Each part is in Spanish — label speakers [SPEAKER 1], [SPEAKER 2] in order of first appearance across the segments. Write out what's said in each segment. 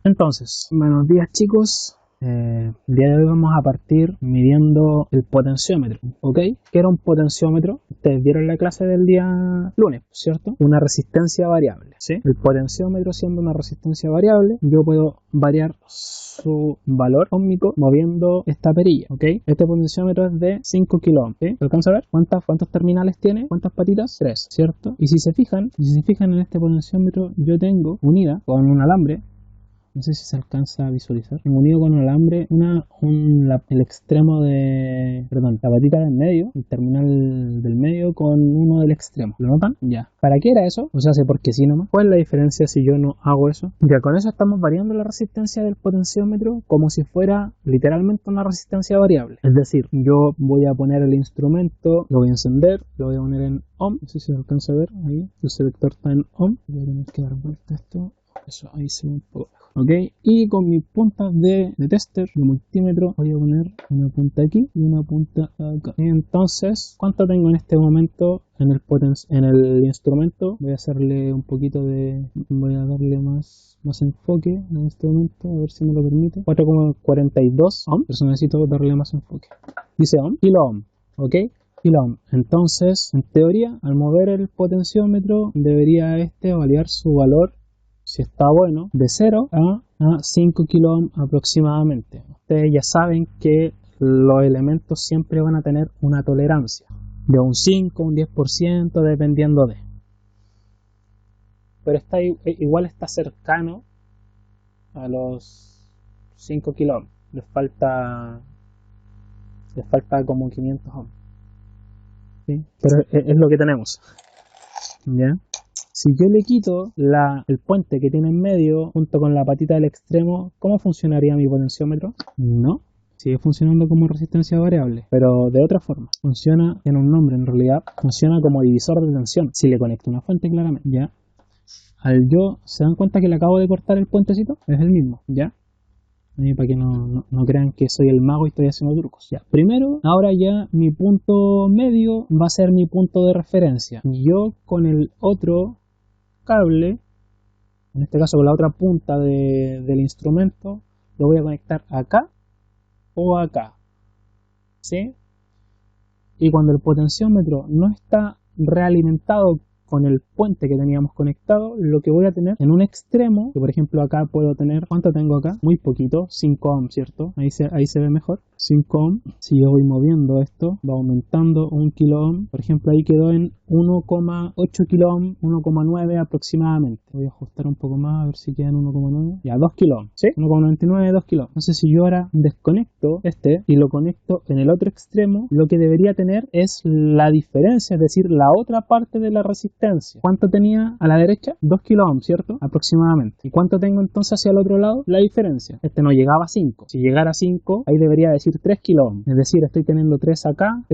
[SPEAKER 1] Entonces, buenos días chicos. El día de hoy vamos a partir midiendo el potenciómetro, ¿ok? ¿Qué era un potenciómetro? Ustedes vieron la clase del día lunes, ¿cierto? Una resistencia variable, ¿sí? El potenciómetro siendo una resistencia variable, yo puedo variar su valor óhmico moviendo esta perilla, ¿ok? Este potenciómetro es de 5 kilo ohms, ¿sí? ¿Alcanza a ver? ¿Cuántos terminales tiene? ¿Cuántas patitas? 3, ¿cierto? Y si se fijan en este potenciómetro, yo tengo unida con un alambre. No sé si se alcanza a visualizar. Unido con un alambre, el extremo de... Perdón, la patita del medio, el terminal del medio con uno del extremo. ¿Lo notan? Ya. ¿Para qué era eso? O sea, sé por qué sí nomás. ¿Cuál es la diferencia si yo no hago eso? Ya, con eso estamos variando la resistencia del potenciómetro como si fuera literalmente una resistencia variable. Es decir, yo voy a poner el instrumento, lo voy a encender, lo voy a poner en ohm. No sé si se alcanza a ver ahí. El selector está en ohm. Voy a tener que dar vuelta esto. Eso ahí se ve un poco mejor. Ok, y con mis puntas de tester, de multímetro, voy a poner una punta aquí y una punta acá. Entonces, ¿cuánto tengo en este momento en el instrumento? Voy a hacerle un poquito de... Voy a darle más enfoque en este momento, a ver si me lo permite. 4,42 ohm, pero necesito darle más enfoque. Dice ohm, kilo ohm, ok. Kilo ohm. Entonces, en teoría, al mover el potenciómetro, debería validar su valor, si está bueno, de 0 a 5 kilo ohm aproximadamente. Ustedes ya saben que los elementos siempre van a tener una tolerancia de un 5, un 10%, dependiendo de. Pero igual está cercano a los 5 kilo ohm. Les falta como 500 ohm. ¿Sí? Pero es lo que tenemos. ¿Ya? Si yo le quito el puente que tiene en medio junto con la patita del extremo, ¿cómo funcionaría mi potenciómetro? No, sigue funcionando como resistencia variable, pero de otra forma. Funciona en un nombre, en realidad funciona como divisor de tensión. Si le conecto una fuente, claramente, ¿ya? ¿Se dan cuenta que le acabo de cortar el puentecito? Es el mismo, ¿ya? Para que no crean que soy el mago y estoy haciendo trucos. Ya, primero, ahora ya mi punto medio va a ser mi punto de referencia. Yo con el otro cable, en este caso con la otra punta del instrumento, lo voy a conectar acá o acá, ¿sí? Y cuando el potenciómetro no está realimentado con el puente que teníamos conectado, lo que voy a tener en un extremo, que por ejemplo acá puedo tener, ¿cuánto tengo acá? Muy poquito, 5 ohm, ¿cierto? Ahí se ve mejor, 5 ohm. Si yo voy moviendo esto, va aumentando 1 kilo ohm, por ejemplo ahí quedó en 1,8 kilo ohm, 1,9 aproximadamente. Voy a ajustar un poco más a ver si queda en 1,9, ya 2 kilo ohm, ¿sí? 1,99, 2 kilo ohm. Entonces si yo ahora desconecto y lo conecto en el otro extremo, lo que debería tener es la diferencia, es decir, la otra parte de la resistencia. ¿Cuánto tenía a la derecha? 2 kilo ohm, ¿cierto? Aproximadamente. ¿Y cuánto tengo entonces hacia el otro lado? La diferencia. No llegaba a 5. Si llegara a 5, ahí debería decir 3 kilo ohm. Es decir, estoy teniendo 3 acá,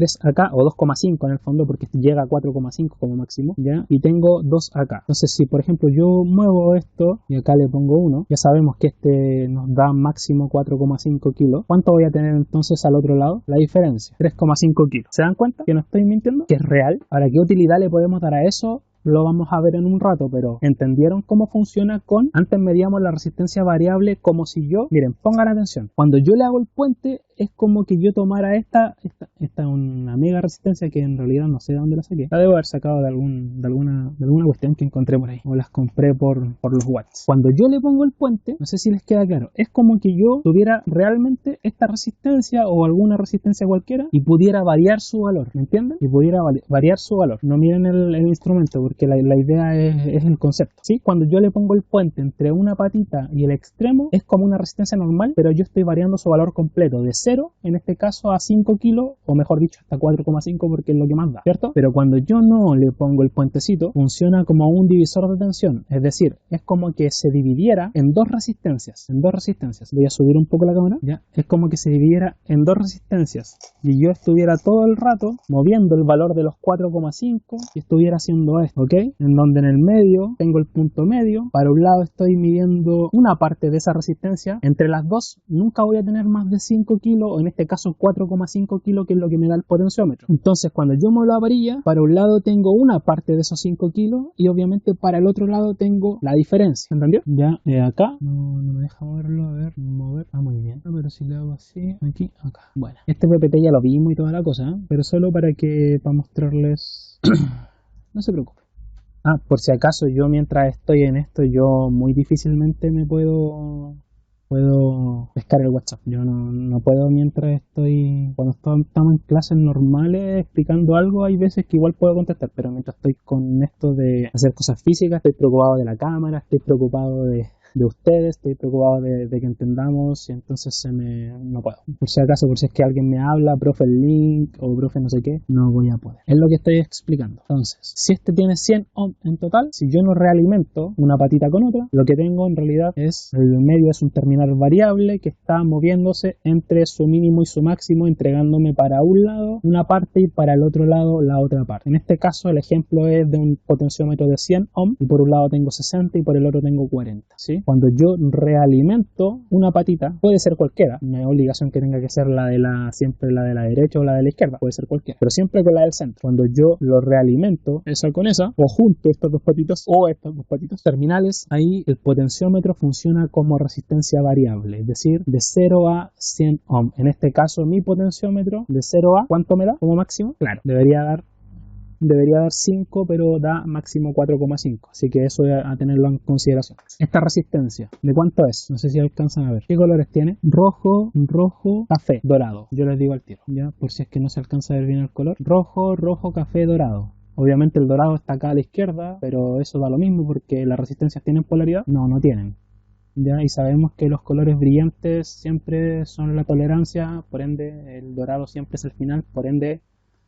[SPEAKER 1] o 2,5 en el fondo, porque llega a 4,5 como máximo, ¿ya? Y tengo 2 acá. Entonces, si por ejemplo yo muevo esto y acá le pongo 1, ya sabemos que nos da máximo 4,5 kilos. ¿Cuánto voy a tener entonces al otro lado? La diferencia, 3,5 kilos. ¿Se dan cuenta que no estoy mintiendo? Que es real. Ahora, ¿qué utilidad le podemos dar a eso? Lo vamos a ver en un rato, pero ¿entendieron cómo funciona antes medíamos la resistencia variable como si miren, pongan atención, cuando yo le hago el puente es como que yo tomara esta es una mega resistencia que en realidad no sé de dónde la saqué, la debo haber sacado de alguna cuestión que encontré por ahí, o las compré por los watts. Cuando yo le pongo el puente, no sé si les queda claro, es como que yo tuviera realmente esta resistencia o alguna resistencia cualquiera y pudiera variar su valor, ¿me entienden? Y pudiera variar su valor. No miren el instrumento, porque la idea es el concepto, ¿sí? Cuando yo le pongo el puente entre una patita y el extremo, es como una resistencia normal, pero yo estoy variando su valor completo, de 0, en este caso, a 5 kilos, o mejor dicho, hasta 4,5, porque es lo que más da, ¿cierto? Pero cuando yo no le pongo el puentecito, funciona como un divisor de tensión, es decir, es como que se dividiera en dos resistencias, Voy a subir un poco la cámara, ya, es como que se dividiera en dos resistencias, y yo estuviera todo el rato moviendo el valor de los 4,5 y estuviera haciendo esto, ¿ok? En donde en el medio tengo el punto medio, para un lado estoy midiendo una parte de esa resistencia, entre las dos nunca voy a tener más de 5 kilos kilos, o en este caso 4,5 kilos, que es lo que me da el potenciómetro. Entonces, cuando yo muevo la varilla, para un lado tengo una parte de esos 5 kilos y obviamente para el otro lado tengo la diferencia. ¿Entendió? Ya, acá, no me deja moverlo, a ver, mover, muy bien. Pero si le hago así, aquí, acá. Bueno, este PPT ya lo vimos y toda la cosa, ¿eh? Pero solo para mostrarles. No se preocupe. Por si acaso, yo mientras estoy en esto, yo muy difícilmente me puedo pescar el WhatsApp. Yo no puedo mientras estoy, cuando estamos en clases normales explicando algo, hay veces que igual puedo contestar, pero mientras estoy con esto de hacer cosas físicas, estoy preocupado de la cámara, estoy preocupado de ustedes, estoy preocupado de que entendamos, y entonces no puedo. Por si acaso, por si es que alguien me habla, profe el link o profe no sé qué, no voy a poder. Es lo que estoy explicando. Entonces, si este tiene 100 ohms en total, si yo no realimento una patita con otra, lo que tengo en realidad es, el medio es un terminal variable que está moviéndose entre su mínimo y su máximo, entregándome para un lado una parte y para el otro lado la otra parte. En este caso, el ejemplo es de un potenciómetro de 100 ohms y por un lado tengo 60 y por el otro tengo 40, ¿sí? Cuando yo realimento una patita, puede ser cualquiera, no hay obligación que tenga que ser siempre la de la derecha o la de la izquierda, puede ser cualquiera, pero siempre con la del centro. Cuando yo lo realimento, esa con esa, o junto estas dos patitas o estas dos patitas terminales, ahí el potenciómetro funciona como resistencia variable, es decir, de 0 a 100 ohms. En este caso, mi potenciómetro de 0 a, ¿cuánto me da como máximo? Claro, debería dar 5, pero da máximo 4,5, así que eso a tenerlo en consideración. Esta resistencia, ¿de cuánto es? No sé si alcanzan a ver. ¿Qué colores tiene? Rojo, café, dorado. Yo les digo al tiro, ya, por si es que no se alcanza a ver bien el color. Rojo, café, dorado. Obviamente el dorado está acá a la izquierda, pero eso da lo mismo porque las resistencias tienen polaridad. No tienen. Ya, y sabemos que los colores brillantes siempre son la tolerancia, por ende el dorado siempre es el final, por ende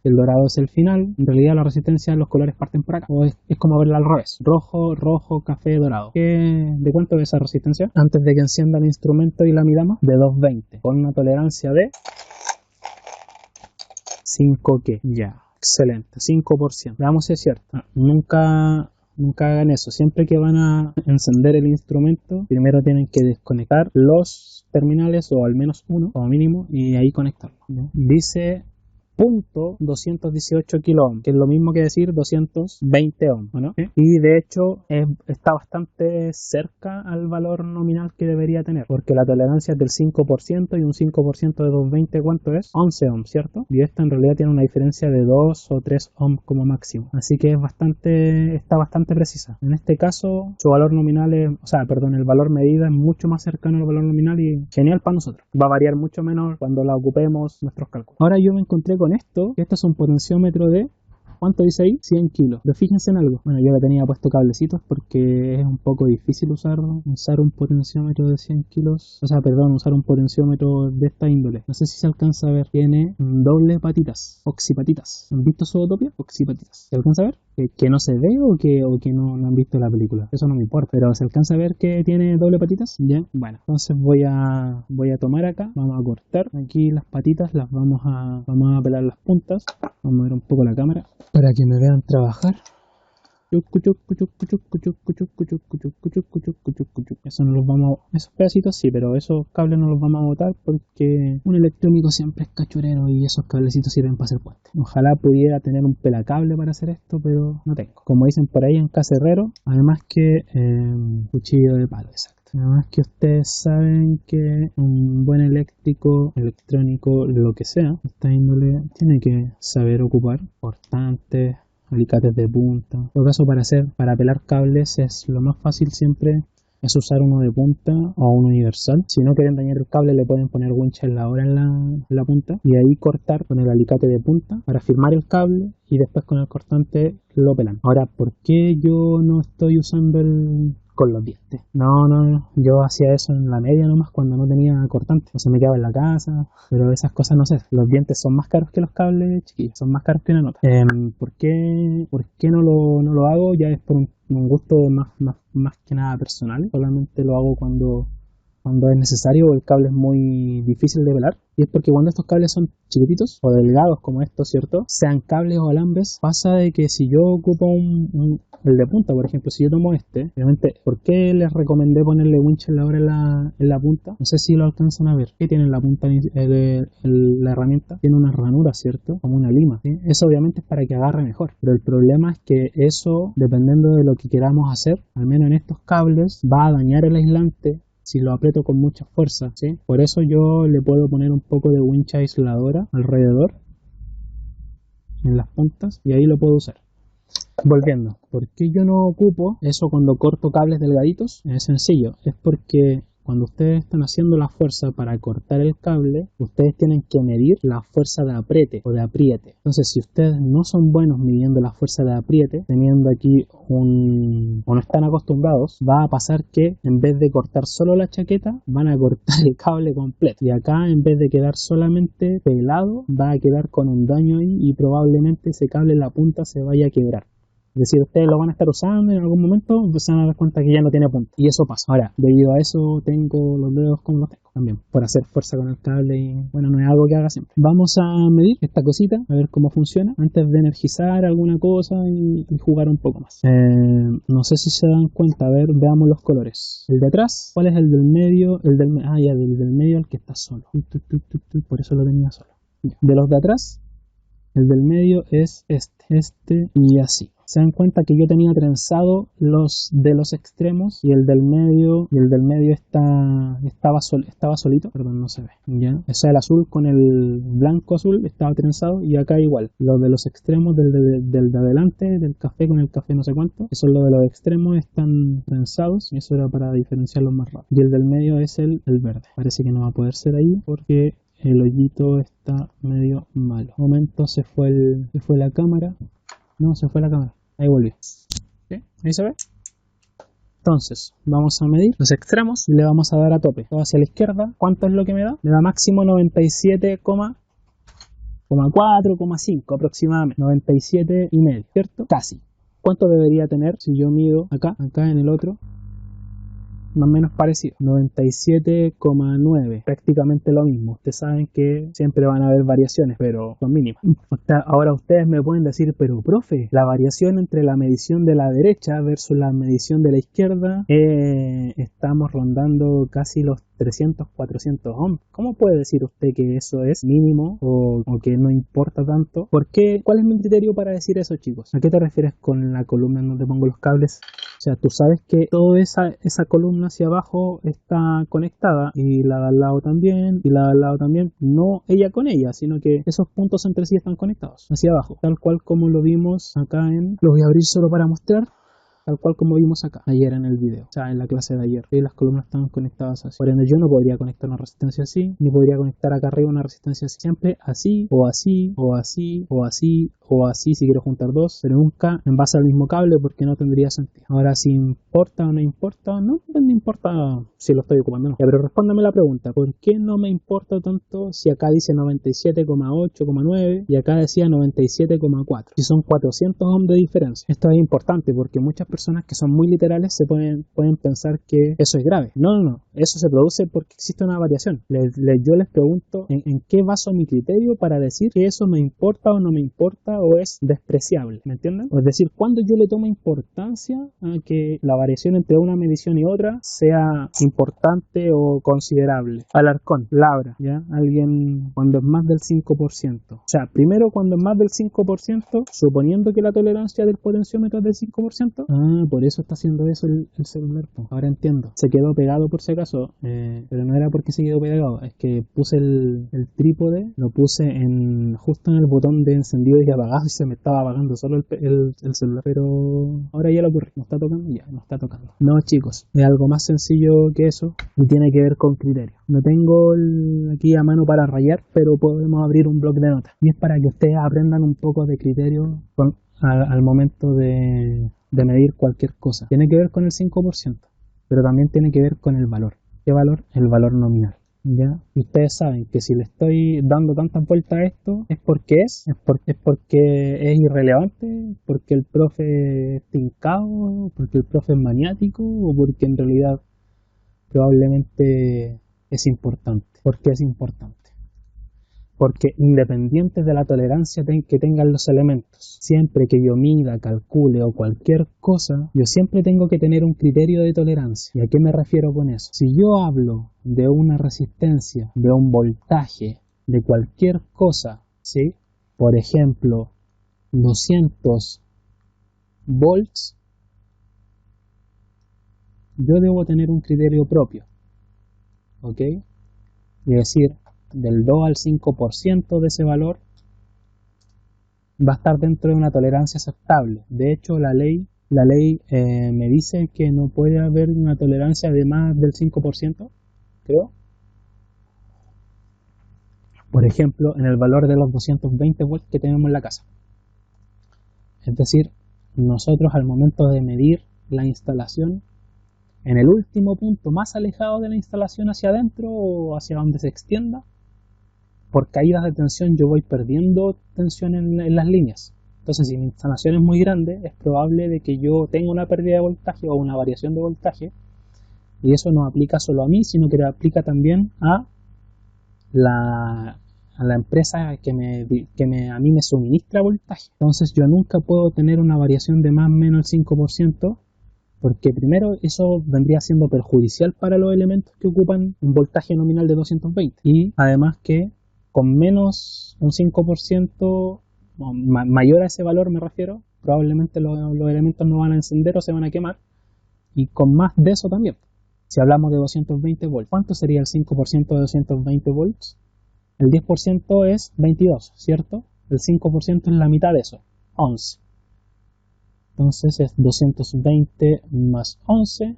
[SPEAKER 1] el dorado es el final. En realidad la resistencia, los colores parten por acá, o es como verla al revés: rojo, café, dorado. ¿De cuánto es esa resistencia? Antes de que encienda el instrumento y la midamos, de 220, con una tolerancia de 5 ¿qué? Ya, excelente, 5%. Veamos si es cierto. Nunca hagan eso. Siempre que van a encender el instrumento, primero tienen que desconectar los terminales, o al menos uno como mínimo, y ahí conectarlo, ¿no? Dice .218 kilo ohm, que es lo mismo que decir 220 ohm, ¿no? Y de hecho está bastante cerca al valor nominal que debería tener, porque la tolerancia es del 5% y un 5% de 220, ¿cuánto es? 11 ohm, ¿cierto? Y esta en realidad tiene una diferencia de 2 o 3 ohm como máximo, así que está bastante precisa. En este caso, su valor nominal el valor medido es mucho más cercano al valor nominal y genial para nosotros. Va a variar mucho menos cuando la ocupemos nuestros cálculos. Ahora yo me encontré con esto es un potenciómetro de, ¿cuánto dice ahí? 100 kilos. Pero fíjense en algo. Bueno, yo le tenía puesto cablecitos porque es un poco difícil usar un potenciómetro de 100 kilos. Usar un potenciómetro de esta índole. No sé si se alcanza a ver. Tiene doble patitas, oxipatitas. ¿Han visto Zootopia? Oxipatitas. ¿Se alcanza a ver? ¿Que no se ve o que no han visto la película? Eso no me importa. Pero ¿se alcanza a ver que tiene doble patitas? Bien. Bueno, entonces voy a tomar acá. Vamos a cortar aquí las patitas. Vamos a pelar las puntas. Vamos a ver un poco la cámara para que me vean trabajar. Esos pedacitos sí, pero esos cables no los vamos a botar porque un electrónico siempre es cachurero y esos cablecitos sirven para hacer puente. Ojalá pudiera tener un pelacable para hacer esto, pero no tengo. Como dicen por ahí en casa herrero, además que cuchillo de palo, exacto. Además que ustedes saben que un buen electrónico, lo que sea, esta índole, tiene que saber ocupar cortantes, alicates de punta. En todo caso, para pelar cables es lo más fácil siempre es usar uno de punta o un universal. Si no quieren dañar el cable, le pueden poner wincha en la punta y ahí cortar con el alicate de punta para firmar el cable y después con el cortante lo pelan. Ahora, ¿por qué yo no estoy usando con los dientes? No, yo hacía eso en la media nomás cuando no tenía cortante, o se me quedaba en la casa, pero esas cosas no sé. Los dientes son más caros que los cables, chiquillos, son más caros que una nota. ¿Por qué no lo hago? Ya es por un gusto más que nada personal. Solamente lo hago cuando cuando es necesario o el cable es muy difícil de velar. Y es porque cuando estos cables son chiquititos o delgados como estos, ¿cierto? Sean cables o alambres, pasa de que si yo ocupo el de punta, por ejemplo, si yo tomo obviamente, ¿por qué les recomendé ponerle winch ahora en la punta? No sé si lo alcanzan a ver. ¿Qué tiene en la punta la herramienta? Tiene una ranura, ¿cierto? Como una lima, ¿sí? Eso obviamente es para que agarre mejor. Pero el problema es que eso, dependiendo de lo que queramos hacer, al menos en estos cables, va a dañar el aislante si lo aprieto con mucha fuerza, ¿sí? Por eso yo le puedo poner un poco de wincha aisladora alrededor en las puntas y ahí lo puedo usar. Volviendo, ¿por qué yo no ocupo eso cuando corto cables delgaditos? Es sencillo, es porque cuando ustedes están haciendo la fuerza para cortar el cable, ustedes tienen que medir la fuerza de apriete o de apriete. Entonces, si ustedes no son buenos midiendo la fuerza de apriete, teniendo aquí o no están acostumbrados, va a pasar que en vez de cortar solo la chaqueta, van a cortar el cable completo. Y acá, en vez de quedar solamente pelado, va a quedar con un daño ahí y probablemente ese cable en la punta se vaya a quebrar. Es decir, ustedes lo van a estar usando y en algún momento se van a dar cuenta que ya no tiene punta. Y eso pasa. Ahora, debido a eso tengo los dedos como los tengo también. Por hacer fuerza con el cable y bueno, no es algo que haga siempre. Vamos a medir esta cosita, a ver cómo funciona. Antes de energizar alguna cosa y jugar un poco más. No sé si se dan cuenta. A ver, veamos los colores. El de atrás, ¿cuál es el del medio? El del medio el que está solo. Por eso lo tenía solo. De los de atrás, el del medio es este y así. Se dan cuenta que yo tenía trenzado los de los extremos y el del medio estaba solito, perdón, no se ve, ya. O sea, el azul con el blanco azul estaba trenzado y acá igual. Los de los extremos del de adelante, del café con el café no sé cuánto, eso es lo de los extremos, están trenzados y eso era para diferenciarlos más rápido. Y el del medio es el verde. Parece que no va a poder ser ahí porque el hoyito está medio malo. Un momento se fue la cámara. No, se fue la cámara. Ahí volvió. ¿Sí? ¿Ahí se ve? Entonces, vamos a medir los extremos y le vamos a dar a tope. Todo hacia la izquierda. ¿Cuánto es lo que me da? Me da máximo 97,4,5 aproximadamente. 97 y medio, ¿cierto? Casi. ¿Cuánto debería tener si yo mido acá en el otro? Más o menos parecido, 97,9, prácticamente lo mismo. Ustedes saben que siempre van a haber variaciones, pero son mínimas. Ahora ustedes me pueden decir, pero profe, la variación entre la medición de la derecha versus la medición de la izquierda, estamos rondando casi los 300, 400 ohms. ¿Cómo puede decir usted que eso es mínimo o que no importa tanto? ¿Por qué? ¿Cuál es mi criterio para decir eso, chicos? ¿A qué te refieres con la columna en donde pongo los cables? O sea, tú sabes que toda esa columna hacia abajo está conectada y la de al lado también y la de al lado también. No ella con ella, sino que esos puntos entre sí están conectados hacia abajo. Tal cual como lo vimos acá lo voy a abrir solo para mostrar. Tal cual como vimos acá, ayer en el video, o sea, en la clase de ayer. Y las columnas estaban conectadas así. Por ende, yo no podría conectar una resistencia así, ni podría conectar acá arriba una resistencia así. Siempre así, o así, o así, o así, o así, si quiero juntar dos, pero nunca en base al mismo cable porque no tendría sentido. Ahora, si importa o no importa, no me importa si lo estoy ocupando o no. Ya, pero respóndame la pregunta, ¿por qué no me importa tanto si acá dice 97,8,9 y acá decía 97,4? Si son 400 ohms de diferencia. Esto es importante porque muchas personas que son muy literales pueden pensar que eso es grave. No. Eso se produce porque existe una variación. Yo les pregunto ¿en qué baso mi criterio para decir que eso me importa o no me importa o es despreciable? ¿Me entienden? Es decir, cuando yo le tomo importancia a que la variación entre una medición y otra sea importante o considerable. Alarcón, Labra, ¿ya? Alguien cuando es más del 5%. O sea, primero cuando es más del 5%, suponiendo que la tolerancia del potenciómetro es del 5%. Por eso está haciendo eso el celular. Ahora entiendo. Se quedó pegado por si acaso, pero no era porque se quedó pegado, es que puse el trípode, lo puse justo en el botón de encendido y apagado y se me estaba apagando solo el celular. Pero ahora ya lo ocurre. ¿No está tocando? Ya, no está tocando. No, chicos, es algo más sencillo que eso y tiene que ver con criterio. No tengo aquí a mano para rayar, pero podemos abrir un bloc de notas. Y es para que ustedes aprendan un poco de criterio al momento de medir cualquier cosa. Tiene que ver con el 5%, pero también tiene que ver con el valor. ¿Qué valor? El valor nominal. ¿Ya? Y ustedes saben que si le estoy dando tantas vueltas a esto es porque es irrelevante, porque el profe es tincado, porque el profe es maniático o porque en realidad probablemente es importante. ¿Por qué es importante? Porque independiente de la tolerancia que tengan los elementos, siempre que yo mida, calcule o cualquier cosa, yo siempre tengo que tener un criterio de tolerancia. ¿Y a qué me refiero con eso? Si yo hablo de una resistencia, de un voltaje, de cualquier cosa, ¿sí? Por ejemplo, 200 volts, yo debo tener un criterio propio, ¿ok? Es decir, del 2 al 5% de ese valor va a estar dentro de una tolerancia aceptable. De hecho, la ley me dice que no puede haber una tolerancia de más del 5%, creo. Por ejemplo, en el valor de los 220 volts que tenemos en la casa. Es decir, nosotros al momento de medir la instalación, en el último punto más alejado de la instalación hacia adentro o hacia donde se extienda, por caídas de tensión yo voy perdiendo tensión en las líneas. Entonces, si mi instalación es muy grande, es probable de que yo tenga una pérdida de voltaje o una variación de voltaje, y eso no aplica solo a mí, sino que aplica también a la empresa que a mí me suministra voltaje. Entonces, yo nunca puedo tener una variación de más o menos el 5%, porque primero eso vendría siendo perjudicial para los elementos que ocupan un voltaje nominal de 220, y además que con menos un 5%, mayor a ese valor me refiero, probablemente los elementos no van a encender o se van a quemar, y con más de eso también. Si hablamos de 220 volts, ¿cuánto sería el 5% de 220 volts? El 10% es 22, ¿cierto? El 5% es la mitad de eso, 11. Entonces es 220 más 11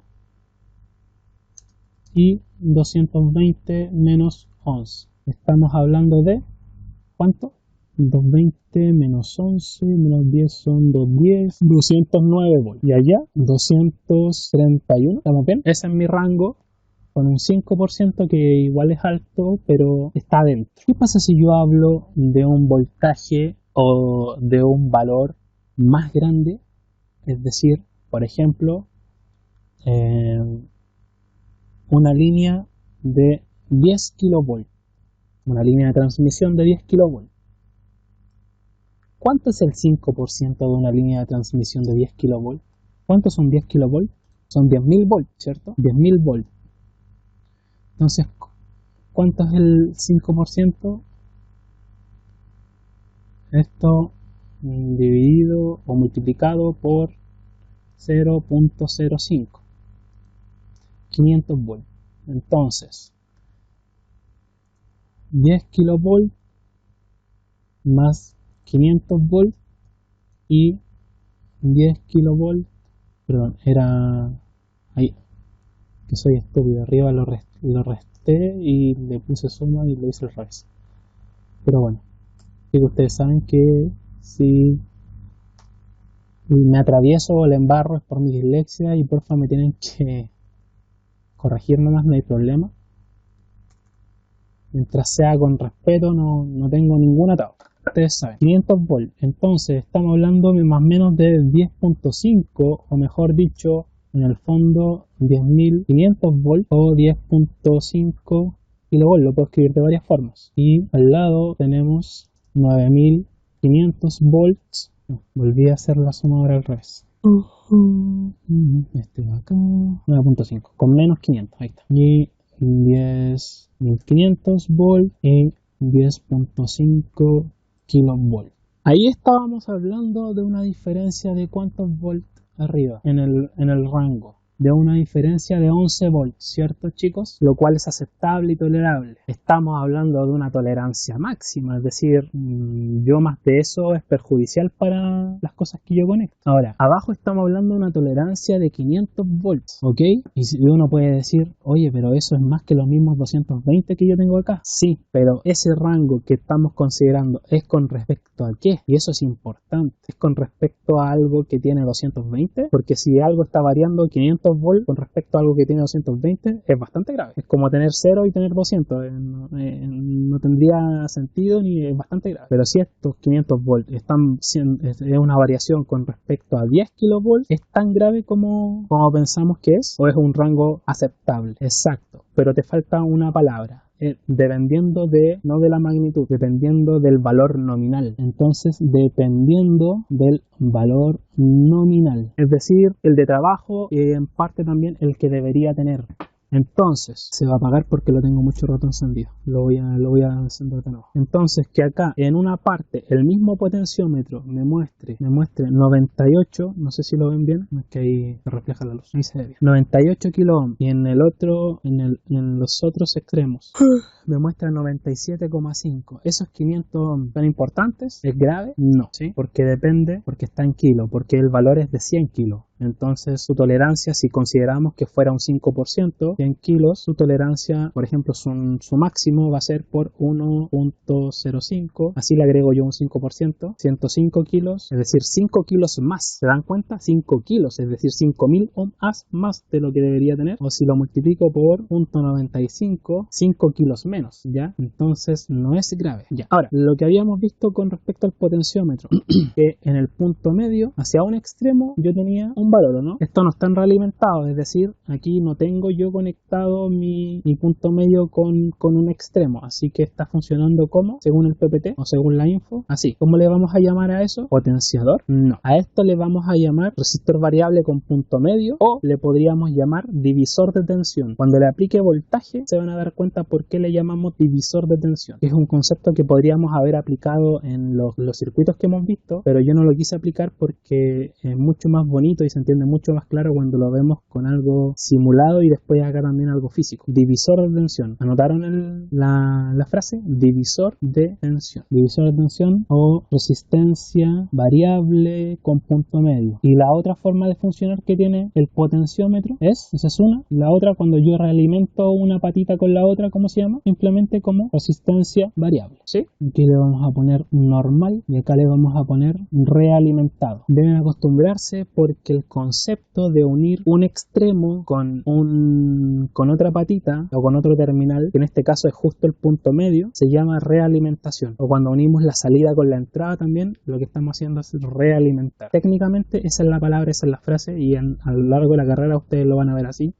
[SPEAKER 1] y 220 menos 11. Estamos hablando de, ¿cuánto? 220 menos 11 menos 10 son 210, 209 volts. Y allá 231, ¿estamos bien? Ese es mi rango, con un 5% que igual es alto, pero está adentro. ¿Qué pasa si yo hablo de un voltaje o de un valor más grande? Es decir, por ejemplo, una línea de 10 kilovolts. Una línea de transmisión de 10 kilovolts. ¿Cuánto es el 5% de una línea de transmisión de 10 kilovolts? ¿Cuántos son 10 kilovolts? Son 10.000 volts, ¿cierto? 10.000 volts. Entonces, ¿cuánto es el 5%? Esto dividido o multiplicado por 0.05. 500 volts. Entonces, 10 kilovolts más 500 volts y 10 kilovolts, perdón, era ahí, que soy estúpido, arriba lo resté y le puse suma y lo hice al revés. Pero bueno, que ustedes saben que si me atravieso o le embarro es por mi dislexia, y porfa me tienen que corregir nomás, no hay problema. Mientras sea con respeto, no tengo ningún atado. Ustedes saben, 500 volts. Entonces estamos hablando de más o menos de 10.5, o mejor dicho, en el fondo 10.500 volts o 10.5 kilovolts. Lo puedo escribir de varias formas. Y al lado tenemos 9.500 volts. No, volví a hacer la suma ahora al revés. Este va acá. 9.5 con menos 500. Ahí está. Y 10.500 volts y 10.5 kilovolts. Ahí estábamos hablando de una diferencia de cuántos volts arriba en el rango. De una diferencia de 11 volts, ¿cierto, chicos? Lo cual es aceptable y tolerable. Estamos hablando de una tolerancia máxima, es decir, yo más de eso es perjudicial para las cosas que yo conecto. Ahora, abajo estamos hablando de una tolerancia de 500 volts, ¿ok? Y uno puede decir, oye, pero eso es más que los mismos 220 que yo tengo acá. Sí, pero ese rango que estamos considerando es con respecto a qué, y eso es importante. Es con respecto a algo que tiene 220, porque si algo está variando 500 500 volts con respecto a algo que tiene 220 es bastante grave. Es como tener 0 y tener 200. No tendría sentido ni es bastante grave. Pero si estos 500 volts es una variación con respecto a 10 kilovolts, ¿es tan grave como pensamos que es? ¿O es un rango aceptable? Exacto. Pero te falta una palabra. Dependiendo no de la magnitud, dependiendo del valor nominal. Entonces, dependiendo del valor nominal, es decir, el de trabajo y en parte también el que debería tener. Entonces, se va a apagar porque lo tengo mucho rato encendido. Lo voy a encender de nuevo. Entonces, que acá en una parte el mismo potenciómetro me muestre 98, no sé si lo ven bien, es que ahí se refleja la luz, ahí se ve bien. 98 kilo ohm y en el otro, en los otros extremos me muestra 97,5. ¿Esos 500 ohm son importantes? ¿Es grave? No, ¿sí? Porque está en kilo, porque el valor es de 100 kilos. Entonces su tolerancia, si consideramos que fuera un 5%, 100 kilos, su tolerancia, por ejemplo, su máximo va a ser por 1.05, así le agrego yo un 5%, 105 kilos, es decir, 5 kilos más. ¿Se dan cuenta? 5 kilos, es decir, 5000 ohms más de lo que debería tener. O si lo multiplico por 0.95, 5 kilos menos, ¿ya? Entonces no es grave, ¿ya? Ahora, lo que habíamos visto con respecto al potenciómetro, que en el punto medio, hacia un extremo, yo tenía un valor, ¿no? Esto no está realimentado, es decir, aquí no tengo yo conectado mi punto medio con un extremo, así que está funcionando como, según el PPT o según la info, así. ¿Cómo le vamos a llamar a eso? ¿Potenciador? No. A esto le vamos a llamar resistor variable con punto medio o le podríamos llamar divisor de tensión. Cuando le aplique voltaje se van a dar cuenta por qué le llamamos divisor de tensión. Es un concepto que podríamos haber aplicado en los circuitos que hemos visto, pero yo no lo quise aplicar porque es mucho más bonito y se entiende mucho más claro cuando lo vemos con algo simulado y después acá también algo físico. Divisor de tensión. ¿Anotaron la frase? Divisor de tensión. Divisor de tensión o resistencia variable con punto medio. Y la otra forma de funcionar que tiene el potenciómetro esa es una. La otra, cuando yo realimento una patita con la otra, ¿cómo se llama? Simplemente como resistencia variable. ¿Sí? Aquí le vamos a poner normal y acá le vamos a poner realimentado. Deben acostumbrarse porque el concepto de unir un extremo con otra patita o con otro terminal, que en este caso es justo el punto medio, se llama realimentación. O cuando unimos la salida con la entrada también, lo que estamos haciendo es realimentar. Técnicamente esa es la palabra, esa es la frase y a lo largo de la carrera ustedes lo van a ver así.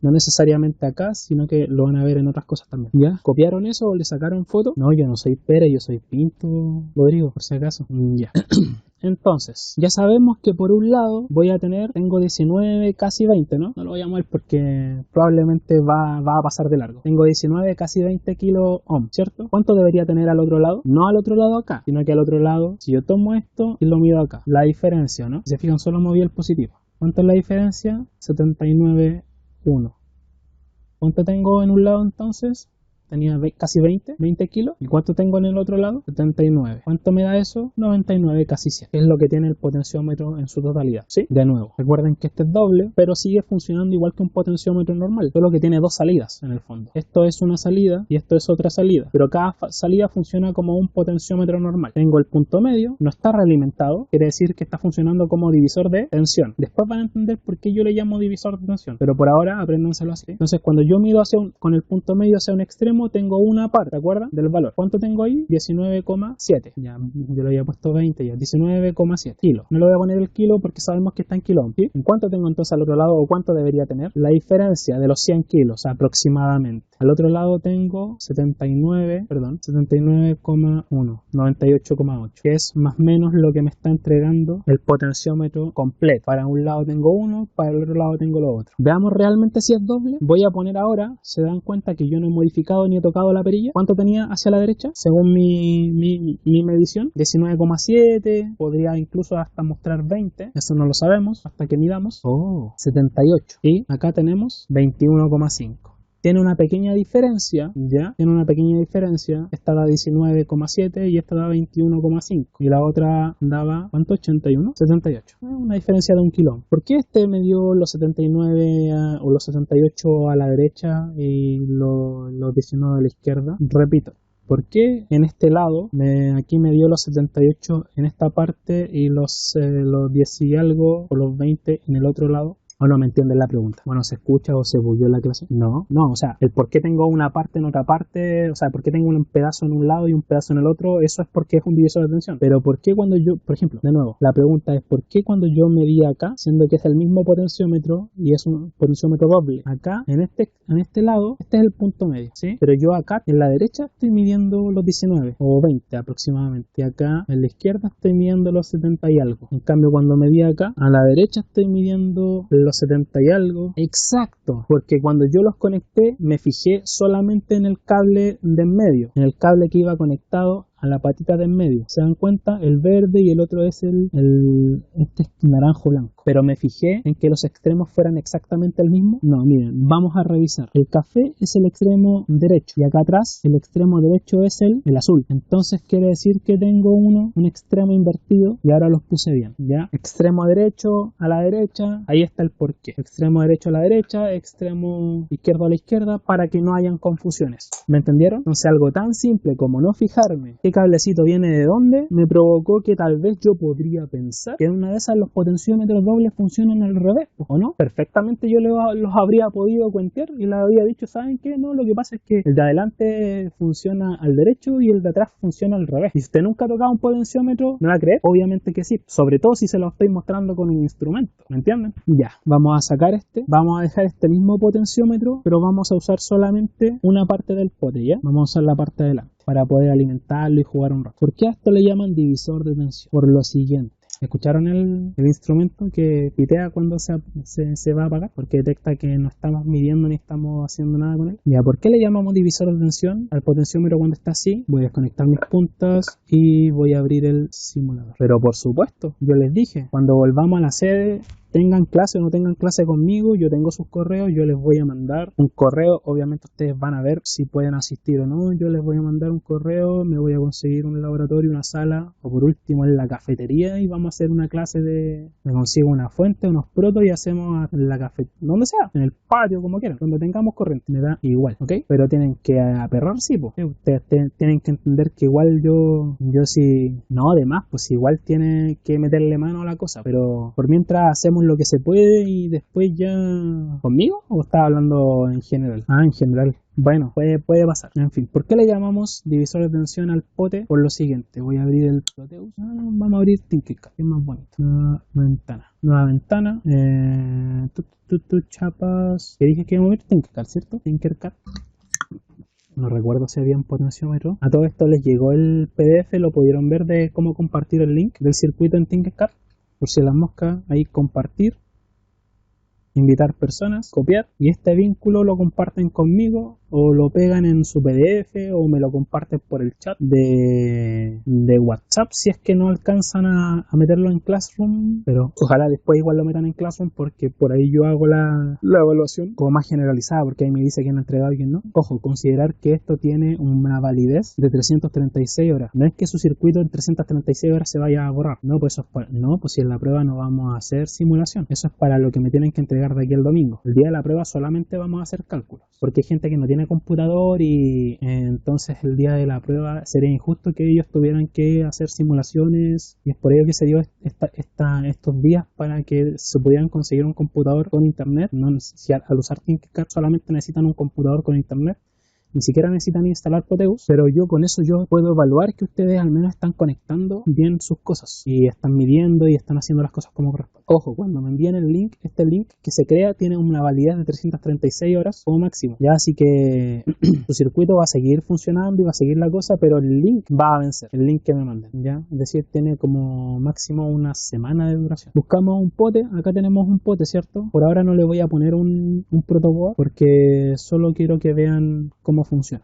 [SPEAKER 1] No necesariamente acá, sino que lo van a ver en otras cosas también. ¿Ya? ¿Copiaron eso o le sacaron foto? No, yo no soy Pérez, yo soy Pinto Rodrigo, por si acaso. Ya. Entonces, ya sabemos que por un lado tengo 19, casi 20, ¿no? No lo voy a mover porque probablemente va a pasar de largo. Tengo 19, casi 20 kilo ohm, ¿cierto? ¿Cuánto debería tener al otro lado? No al otro lado acá, sino que al otro lado, si yo tomo esto y lo mido acá. La diferencia, ¿no? Si se fijan, solo moví el positivo. ¿Cuánto es la diferencia? 79,1. ¿Cuánto tengo en un lado entonces? Tenía casi 20 kilos. ¿Y cuánto tengo en el otro lado? 79. ¿Cuánto me da eso? 99, casi 100. Es lo que tiene el potenciómetro en su totalidad. ¿Sí? De nuevo, recuerden que este es doble, pero sigue funcionando igual que un potenciómetro normal. Solo que tiene dos salidas en el fondo. Esto es una salida y esto es otra salida. Pero cada salida funciona como un potenciómetro normal. Tengo el punto medio, no está realimentado. Quiere decir que está funcionando como divisor de tensión. Después van a entender por qué yo le llamo divisor de tensión. Pero por ahora, apréndanselo así. Entonces, cuando yo mido con el punto medio hacia un extremo, tengo una parte, ¿de acuerdo? Del valor. ¿Cuánto tengo ahí? 19,7. Ya, yo le había puesto 20 ya. 19,7 kilos. No le voy a poner el kilo porque sabemos que está en kilo, ¿sí? ¿En cuánto tengo entonces al otro lado o cuánto debería tener? La diferencia de los 100 kilos aproximadamente. Al otro lado tengo 79,1, 98,8, que es más o menos lo que me está entregando el potenciómetro completo. Para un lado tengo uno, para el otro lado tengo lo otro. Veamos realmente si es doble. Voy a poner ahora, se dan cuenta que yo no he modificado ni he tocado la perilla. ¿Cuánto tenía hacia la derecha? Según mi medición, 19,7, podría incluso hasta mostrar 20, eso no lo sabemos hasta que midamos. 78. Y acá tenemos 21,5. Tiene una pequeña diferencia, ¿ya? Tiene una pequeña diferencia. Esta da 19,7 y esta da 21,5. Y la otra daba, ¿cuánto? 81, 78. Una diferencia de 1 kilo. ¿Por qué este me dio los 79 o los 78 a la derecha y los 19 a la izquierda? Repito. ¿Por qué en este lado, aquí me dio los 78 en esta parte y los 10 y algo o los 20 en el otro lado? ¿O no me entienden la pregunta? Bueno, ¿se escucha o se bugueó la clase? No, o sea, el por qué tengo una parte en otra parte, o sea, por qué tengo un pedazo en un lado y un pedazo en el otro, eso es porque es un divisor de tensión. Pero ¿por qué cuando yo, por ejemplo, de nuevo, la pregunta es ¿por qué cuando yo medí acá, siendo que es el mismo potenciómetro y es un potenciómetro doble, acá, en este lado, este es el punto medio, ¿sí? Pero yo acá, en la derecha, estoy midiendo los 19 o 20 aproximadamente, y acá, en la izquierda, estoy midiendo los 70 y algo. En cambio, cuando medí acá, a la derecha estoy midiendo los 70 y algo. Exacto, porque cuando yo los conecté, me fijé solamente en el cable de en medio, en el cable que iba conectado a la patita de en medio. ¿Se dan cuenta? El verde y el otro es este es naranjo blanco. Pero me fijé en que los extremos fueran exactamente el mismo. No, miren, vamos a revisar. El café es el extremo derecho y acá atrás el extremo derecho es el azul. Entonces quiere decir que tengo un extremo invertido y ahora los puse bien, ¿ya? Extremo derecho a la derecha, ahí está el porqué. Extremo derecho a la derecha, extremo izquierdo a la izquierda, para que no hayan confusiones. ¿Me entendieron? Entonces algo tan simple como no fijarme qué cablecito viene de dónde, me provocó que tal vez yo podría pensar que en una de esas los potenciómetros dobles funcionan al revés, ¿o no? Perfectamente yo los habría podido cuentear y les había dicho, ¿saben qué? No, lo que pasa es que el de adelante funciona al derecho y el de atrás funciona al revés. Y si usted nunca ha tocado un potenciómetro, ¿me va a creer? Obviamente que sí, sobre todo si se lo estoy mostrando con un instrumento, ¿me entienden? Ya, vamos a sacar vamos a dejar este mismo potenciómetro, pero vamos a usar solamente una parte del pote, ¿ya? Vamos a usar la parte de adelante para poder alimentarlo y jugar un rato. ¿Por qué a esto le llaman divisor de tensión? Por lo siguiente. ¿Escucharon el instrumento que pitea cuando se va a apagar? Porque detecta que no estamos midiendo ni estamos haciendo nada con él. Ya, ¿por qué le llamamos divisor de tensión al potenciómetro cuando está así? Voy a desconectar mis puntas y voy a abrir el simulador. Pero por supuesto, yo les dije, cuando volvamos a la sede, tengan clase o no tengan clase conmigo, yo tengo sus correos, yo les voy a mandar un correo, obviamente ustedes van a ver si pueden asistir o no, yo les voy a mandar un correo, me voy a conseguir un laboratorio, una sala, o por último en la cafetería y vamos a hacer una clase me consigo una fuente, unos protos y hacemos en la cafetería, donde sea, en el patio, como quieran, donde tengamos corriente, me da igual, ¿ok? Pero tienen que aperrar, sí, pues, ustedes tienen que entender que igual yo sí, no, además, pues igual tiene que meterle mano a la cosa, pero por mientras hacemos lo que se puede y después ya... ¿Conmigo? ¿O estaba hablando en general? Ah, en general. Bueno, puede pasar. En fin, ¿por qué le llamamos divisor de tensión al pote? Por lo siguiente, voy a abrir el Proteus. Vamos a abrir Tinkercad, que es más bonito. Nueva ventana. Chapas. Que dije que iba a abrir Tinkercad, ¿cierto? Tinkercad. No recuerdo si había un potenciómetro. A todo esto les llegó el PDF, lo pudieron ver de cómo compartir el link del circuito en Tinkercad. Por si las moscas, ahí compartir, invitar personas, copiar, y este vínculo lo comparten conmigo o lo pegan en su PDF o me lo comparten por el chat de WhatsApp si es que no alcanzan a meterlo en Classroom, pero ojalá después igual lo metan en Classroom porque por ahí yo hago la evaluación como más generalizada porque ahí me dice quién ha entregado y quién no. Ojo, considerar que esto tiene una validez de 336 horas. No es que su circuito en 336 horas se vaya a borrar. No, pues eso es pues si en la prueba no vamos a hacer simulación. Eso es para lo que me tienen que entregar de aquí el domingo. El día de la prueba solamente vamos a hacer cálculos. Porque hay gente que no tiene computador y entonces el día de la prueba sería injusto que ellos tuvieran que hacer simulaciones y es por ello que se dio estos días para que se pudieran conseguir un computador con internet. No, si al usar Tinkercad solamente necesitan un computador con internet. Ni siquiera necesitan instalar Proteus, pero yo con eso yo puedo evaluar que ustedes al menos están conectando bien sus cosas y están midiendo y están haciendo las cosas como corresponde. Ojo, cuando me envíen el link, este link que se crea tiene una validez de 336 horas como máximo. Ya, así que su circuito va a seguir funcionando y va a seguir la cosa, pero el link va a vencer, el link que me manden, ¿ya? Es decir, tiene como máximo una semana de duración. Buscamos un pote, acá tenemos un pote, ¿cierto? Por ahora no le voy a poner un protoboard porque solo quiero que vean cómo funciona.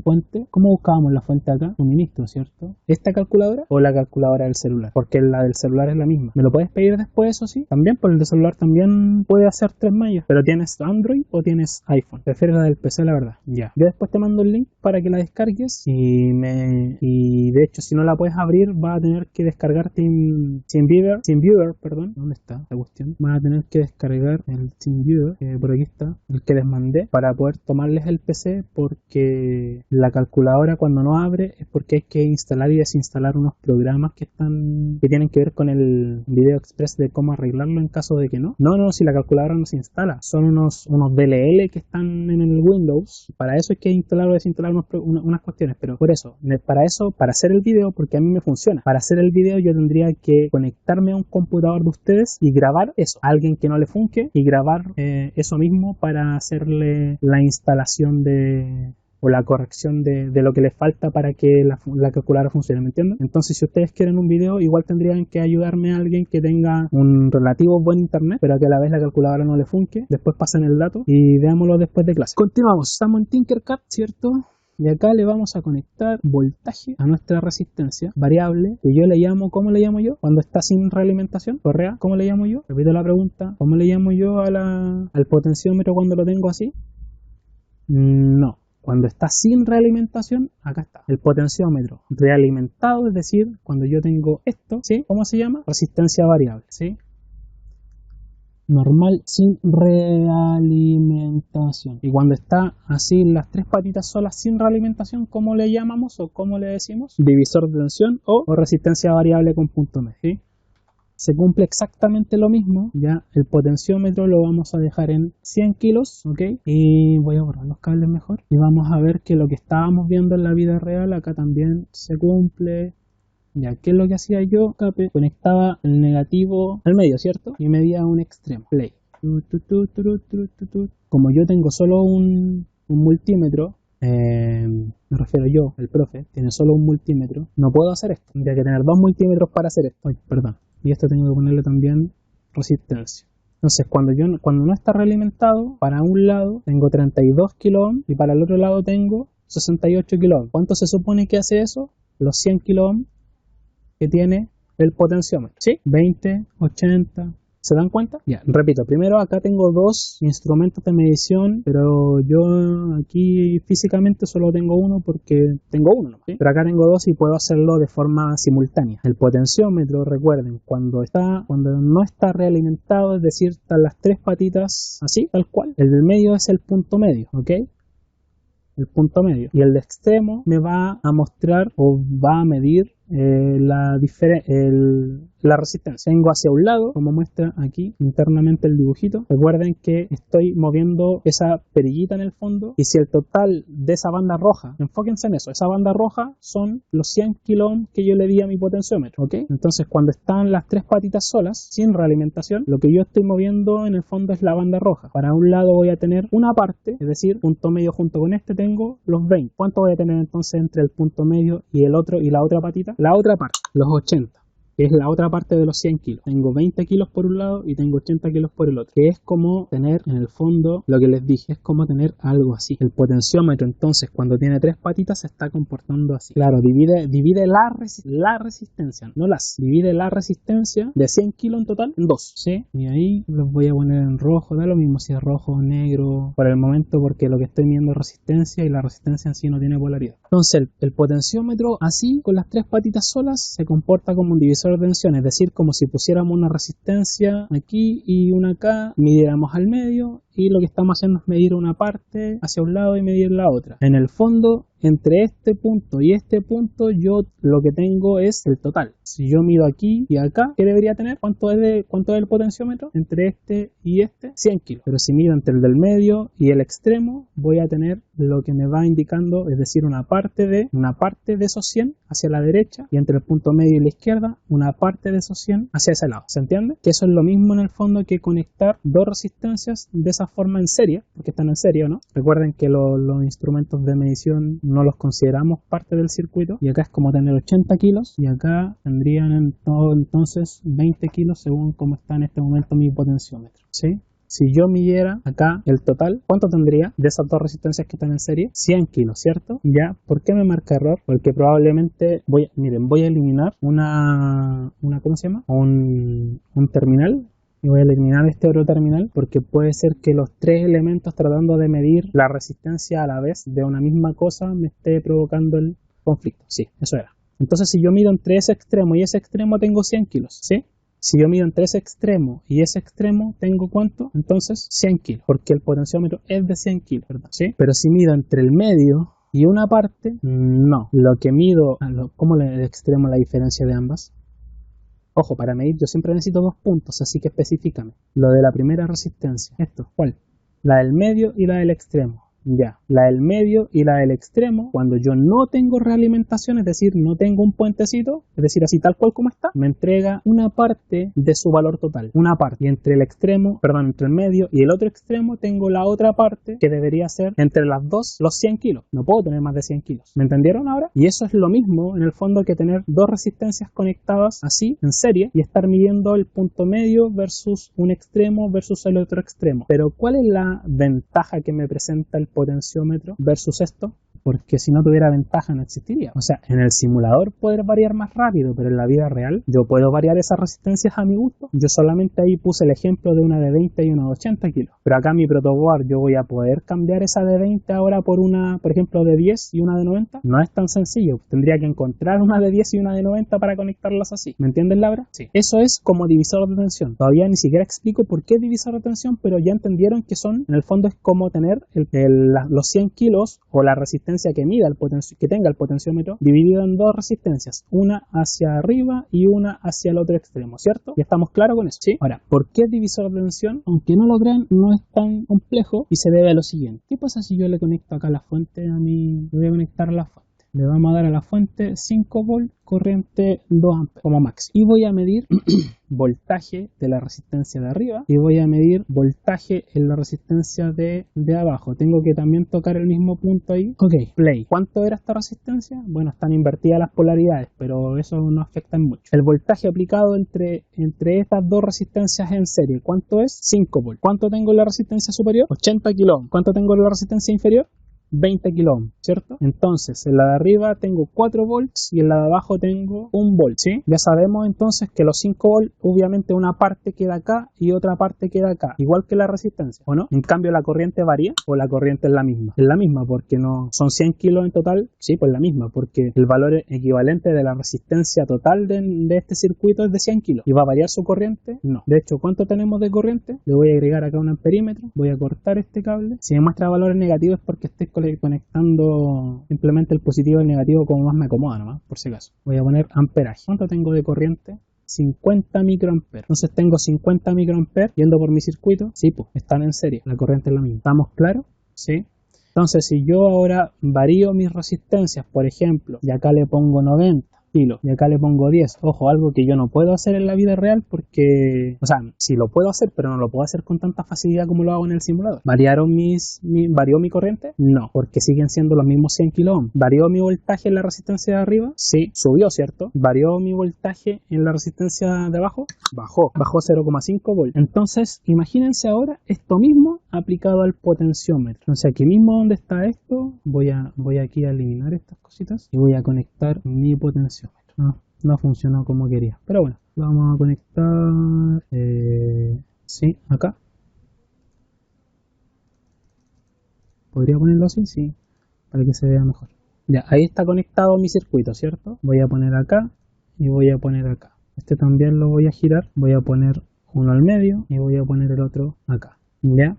[SPEAKER 1] Fuente, ¿cómo buscábamos la fuente acá? Suministro, ¿cierto? ¿Esta calculadora o la calculadora del celular? Porque la del celular es la misma. ¿Me lo puedes pedir después, eso sí? También, por el de celular también puede hacer 3 mallas. Pero ¿tienes Android o tienes iPhone? Prefiero la del PC, la verdad. Ya. Yo después te mando el link para que la descargues y de hecho, si no la puedes abrir, vas a tener que descargar TeamViewer, perdón. ¿Dónde está la cuestión? Vas a tener que descargar el TeamViewer, por aquí está, el que les mandé, para poder tomarles el PC porque la calculadora cuando no abre es porque hay que instalar y desinstalar unos programas que tienen que ver con el Video Express de cómo arreglarlo en caso de que no. No, si la calculadora no se instala, son unos DLL que están en el Windows. Para eso hay que instalar o desinstalar unas cuestiones, pero por eso, para hacer el video, porque a mí me funciona, para hacer el video yo tendría que conectarme a un computador de ustedes y grabar eso, a alguien que no le funque, y grabar eso mismo para hacerle la instalación o la corrección de lo que le falta para que la calculadora funcione, ¿me entienden? Entonces, si ustedes quieren un video, igual tendrían que ayudarme a alguien que tenga un relativo buen internet, pero que a la vez la calculadora no le funque. Después pasen el dato y veámoslo después de clase. Continuamos, estamos en Tinkercad, ¿cierto? Y acá le vamos a conectar voltaje a nuestra resistencia variable, que yo le llamo, ¿cómo le llamo yo? Cuando está sin realimentación, correa, ¿cómo le llamo yo? Repito la pregunta, ¿cómo le llamo yo al potenciómetro cuando lo tengo así? No. Cuando está sin realimentación, acá está, el potenciómetro realimentado, es decir, cuando yo tengo esto, ¿sí? ¿Cómo se llama? Resistencia variable, ¿sí? Normal sin realimentación. Y cuando está así las tres patitas solas sin realimentación, ¿cómo le llamamos o cómo le decimos? Divisor de tensión o resistencia variable con punto medio, ¿sí? Se cumple exactamente lo mismo, ya el potenciómetro lo vamos a dejar en 100 kilos, ¿ok? Y voy a borrar los cables mejor. Y vamos a ver que lo que estábamos viendo en la vida real acá también se cumple. Ya, ¿qué es lo que hacía yo? Conectaba el negativo al medio, ¿cierto? Y medía un extremo. Play. Como yo tengo solo un multímetro, me refiero yo, el profe, tiene solo un multímetro, no puedo hacer esto. Tendría que tener dos multímetros para hacer esto. Ay, perdón. Y esto tengo que ponerle también resistencia. Entonces, cuando no está realimentado, para un lado tengo 32 kilo ohm y para el otro lado tengo 68 kilo ohm. ¿Cuánto se supone que hace eso? Los 100 kilo ohm que tiene el potenciómetro, ¿sí? 20, 80, ¿se dan cuenta? Ya, repito, primero acá tengo dos instrumentos de medición, pero yo aquí físicamente solo tengo uno porque tengo uno, ¿sí? Pero acá tengo dos y puedo hacerlo de forma simultánea. El potenciómetro, recuerden, cuando no está realimentado, es decir, están las tres patitas así, tal cual, el del medio es el punto medio, ¿ok? El punto medio. Y el de extremo me va a mostrar o va a medir la resistencia. Tengo hacia un lado, como muestra aquí internamente el dibujito. Recuerden que estoy moviendo esa perillita en el fondo, y si el total de esa banda roja, enfóquense en eso, esa banda roja son los 100 kilo ohm que yo le di a mi potenciómetro, ¿ok? Entonces, cuando están las tres patitas solas, sin realimentación, lo que yo estoy moviendo en el fondo es la banda roja. Para un lado voy a tener una parte, es decir, punto medio junto con este tengo los 20. ¿Cuánto voy a tener entonces entre el punto medio y el otro y la otra patita? La otra parte, los 80. Que es la otra parte de los 100 kilos. Tengo 20 kilos por un lado y tengo 80 kilos por el otro, que es como tener, en el fondo, lo que les dije, es como tener algo así. El potenciómetro, entonces, cuando tiene tres patitas, se está comportando así. Claro, divide la resistencia, no divide la resistencia de 100 kilos en total en dos, ¿sí? Y ahí los voy a poner en rojo, da lo mismo si es rojo o negro, por el momento, porque lo que estoy midiendo es resistencia y la resistencia en sí no tiene polaridad. Entonces, el potenciómetro, así, con las tres patitas solas, se comporta como un divisor de tensión, es decir, como si pusiéramos una resistencia aquí y una acá, midiéramos al medio, y lo que estamos haciendo es medir una parte hacia un lado y medir la otra. En el fondo, entre este punto y este punto, yo lo que tengo es el total. Si yo mido aquí y acá, ¿qué debería tener? ¿Cuánto es el potenciómetro? Entre este y este, 100 kilos. Pero si mido entre el del medio y el extremo, voy a tener lo que me va indicando, es decir, una parte de esos 100 hacia la derecha, y entre el punto medio y la izquierda, una parte de esos 100 hacia ese lado. ¿Se entiende? Que eso es lo mismo en el fondo que conectar dos resistencias de esa forma en serie, porque están en serie, ¿no? Recuerden que los instrumentos de medición no los consideramos parte del circuito, y acá es como tener 80 kilos y acá tendrían en todo entonces 20 kilos según cómo está en este momento mi potenciómetro, ¿sí? Si yo midiera acá el total, ¿cuánto tendría de esas dos resistencias que están en serie? 100 kilos, ¿cierto? Ya, ¿por qué me marca error? Porque probablemente voy a eliminar ¿cómo se llama? Un terminal. Y voy a eliminar este otro terminal porque puede ser que los tres elementos tratando de medir la resistencia a la vez de una misma cosa me esté provocando el conflicto. Sí, eso era. Entonces, si yo mido entre ese extremo y ese extremo, tengo 100 kilos, ¿sí? Si yo mido entre ese extremo y ese extremo, ¿tengo cuánto? Entonces, 100 kilos, porque el potenciómetro es de 100 kilos, ¿verdad? ¿Sí? Pero si mido entre el medio y una parte, no. Lo que mido, ¿cómo le extremo la diferencia de ambas? Ojo, para medir yo siempre necesito 2 puntos, así que específicame. Lo de la primera resistencia. ¿Esto? ¿Cuál? La del medio y la del extremo. Ya, la del medio y la del extremo, cuando yo no tengo realimentación, es decir, no tengo un puentecito, es decir, así tal cual como está, me entrega una parte de su valor total, una parte. Y entre el extremo, perdón, entre el medio y el otro extremo tengo la otra parte que debería ser entre las dos, los 100 kilos. No puedo tener más de 100 kilos. ¿Me entendieron ahora? Y eso es lo mismo, en el fondo, que tener dos resistencias conectadas así, en serie, y estar midiendo el punto medio versus un extremo versus el otro extremo. Pero ¿cuál es la ventaja que me presenta el potenciómetro versus esto? Porque si no tuviera ventaja no existiría. O sea, en el simulador poder variar más rápido, pero en la vida real yo puedo variar esas resistencias a mi gusto. Yo solamente ahí puse el ejemplo de una de 20 y una de 80 kilos. Pero acá en mi protoboard yo voy a poder cambiar esa de 20 ahora por una, por ejemplo, de 10 y una de 90. No es tan sencillo. Tendría que encontrar una de 10 y una de 90 para conectarlas así. ¿Me entienden, Laura? Sí. Eso es como divisor de tensión. Todavía ni siquiera explico por qué divisor de tensión, pero ya entendieron que son, en el fondo es como tener los 100 kilos o la resistencia que mida que tenga el potenciómetro dividido en dos resistencias, una hacia arriba y una hacia el otro extremo, ¿cierto? ¿Ya estamos claros con eso? ¿Sí? Ahora, ¿por qué divisor de tensión? Aunque no lo crean, no es tan complejo y se debe a lo siguiente. ¿Qué pasa si yo le conecto acá la fuente a mi... Voy a conectar la fuente. Le vamos a dar a la fuente 5 volts, corriente 2 amperes como máximo. Y voy a medir voltaje de la resistencia de arriba y voy a medir voltaje en la resistencia de abajo. Tengo que también tocar el mismo punto ahí. Ok, play. ¿Cuánto era esta resistencia? Bueno, están invertidas las polaridades, pero eso no afecta en mucho. El voltaje aplicado entre estas dos resistencias en serie, ¿cuánto es? 5 volts. ¿Cuánto tengo en la resistencia superior? 80 kilo ohms. ¿Cuánto tengo en la resistencia inferior? 20 kilo ohms, ¿cierto? Entonces, en la de arriba tengo 4 volts y en la de abajo tengo 1 volt, ¿sí? Ya sabemos entonces que los 5 volts, obviamente una parte queda acá y otra parte queda acá, igual que la resistencia, ¿o no? En cambio, ¿la corriente varía o la corriente es la misma? Es la misma porque no son 100 kilos en total, sí, pues la misma, porque el valor equivalente de la resistencia total de este circuito es de 100 kilos. ¿Y va a variar su corriente? No. De hecho, ¿cuánto tenemos de corriente? Le voy a agregar acá un amperímetro, voy a cortar este cable. Si me muestra valores negativos es porque estoy conectando simplemente el positivo y el negativo como más me acomoda nomás, por si acaso. Voy a poner amperaje. ¿Cuánto tengo de corriente? 50 microamperes. Entonces tengo 50 microamperes yendo por mi circuito. Sí, pues están en serie. La corriente es la misma. ¿Estamos claros? Sí. Entonces si yo ahora varío mis resistencias, por ejemplo, y acá le pongo 90 kilos y acá le pongo 10, ojo, algo que yo no puedo hacer en la vida real porque, o sea, sí lo puedo hacer, pero no lo puedo hacer con tanta facilidad como lo hago en el simulador. ¿Varió mi corriente? No, porque siguen siendo los mismos 100 kilo ohms. ¿Varió mi voltaje en la resistencia de arriba? Sí, subió, ¿cierto? ¿Varió mi voltaje en la resistencia de abajo? Bajó 0,5 volts. Entonces, imagínense ahora esto mismo aplicado al potenciómetro. Entonces, aquí mismo donde está esto, voy aquí a eliminar estas cositas y voy a conectar mi potenciómetro. No funcionó como quería, pero bueno, lo vamos a conectar sí, acá. ¿Podría ponerlo así? Sí, para que se vea mejor. Ya, ahí está conectado mi circuito, ¿cierto? Voy a poner acá y voy a poner acá. Este también lo voy a girar, voy a poner uno al medio y voy a poner el otro acá. ¿Ya?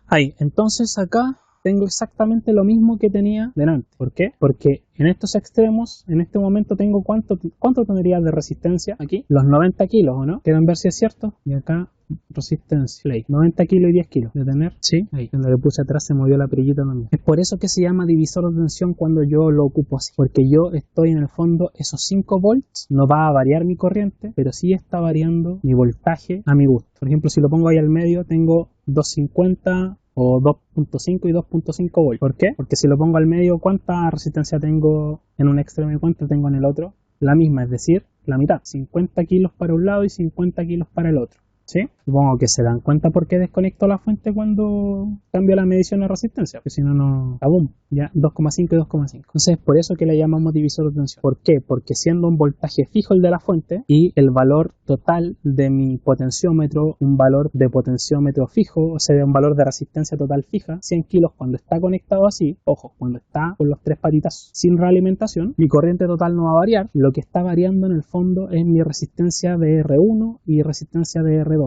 [SPEAKER 1] Ahí, entonces acá tengo exactamente lo mismo que tenía delante. ¿Por qué? Porque en estos extremos, en este momento tengo ¿cuánto tendría de resistencia aquí? Los 90 kilos, ¿o no? Quieren ver si es cierto. Y acá, resistencia, play. 90 kilos y 10 kilos. ¿De tener? Sí. Ahí, cuando le puse atrás se movió la perillita también. Es por eso que se llama divisor de tensión cuando yo lo ocupo así. Porque yo estoy en el fondo, esos 5 volts, no va a variar mi corriente, pero sí está variando mi voltaje a mi gusto. Por ejemplo, si lo pongo ahí al medio, tengo 250 o 2.5 y 2.5 volts. ¿Por qué? Porque si lo pongo al medio, ¿cuánta resistencia tengo en un extremo y cuánta tengo en el otro? La misma, es decir, la mitad. 50 kilos para un lado y 50 kilos para el otro. ¿Sí? Supongo que se dan cuenta por qué desconecto la fuente cuando cambio la medición de resistencia, porque si no, no... ¡Boom! Ya 2,5 y 2,5. Entonces, por eso que le llamamos divisor de tensión. ¿Por qué? Porque siendo un voltaje fijo el de la fuente y el valor total de mi potenciómetro, un valor de potenciómetro fijo, o sea, un valor de resistencia total fija, 100 kilos cuando está conectado así, ojo, cuando está con los tres patitas sin realimentación, mi corriente total no va a variar. Lo que está variando en el fondo es mi resistencia de R1 y resistencia de R2.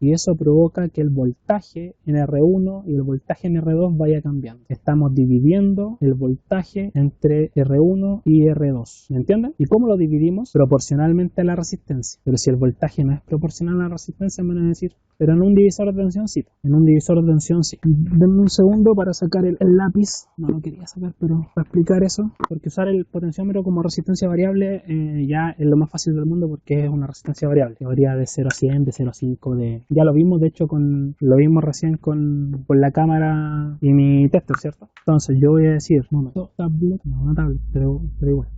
[SPEAKER 1] y eso provoca que el voltaje en R1 y el voltaje en R2 vaya cambiando. Estamos dividiendo el voltaje entre R1 y R2, ¿me entienden? ¿Y cómo lo dividimos? Proporcionalmente a la resistencia. Pero si el voltaje no es proporcional a la resistencia, me van a decir, pero en un divisor de tensión sí. En un divisor de tensión sí. Denme un segundo para sacar el lápiz. No lo quería sacar, pero para explicar eso, porque usar el potenciómetro como resistencia variable ya es lo más fácil del mundo porque es una resistencia variable. Varía de 0 a 100, de 0 a 5, ya lo vimos de hecho lo vimos recién con la cámara y mi tester, ¿cierto? Entonces yo voy a decir, no tablet, pero igual.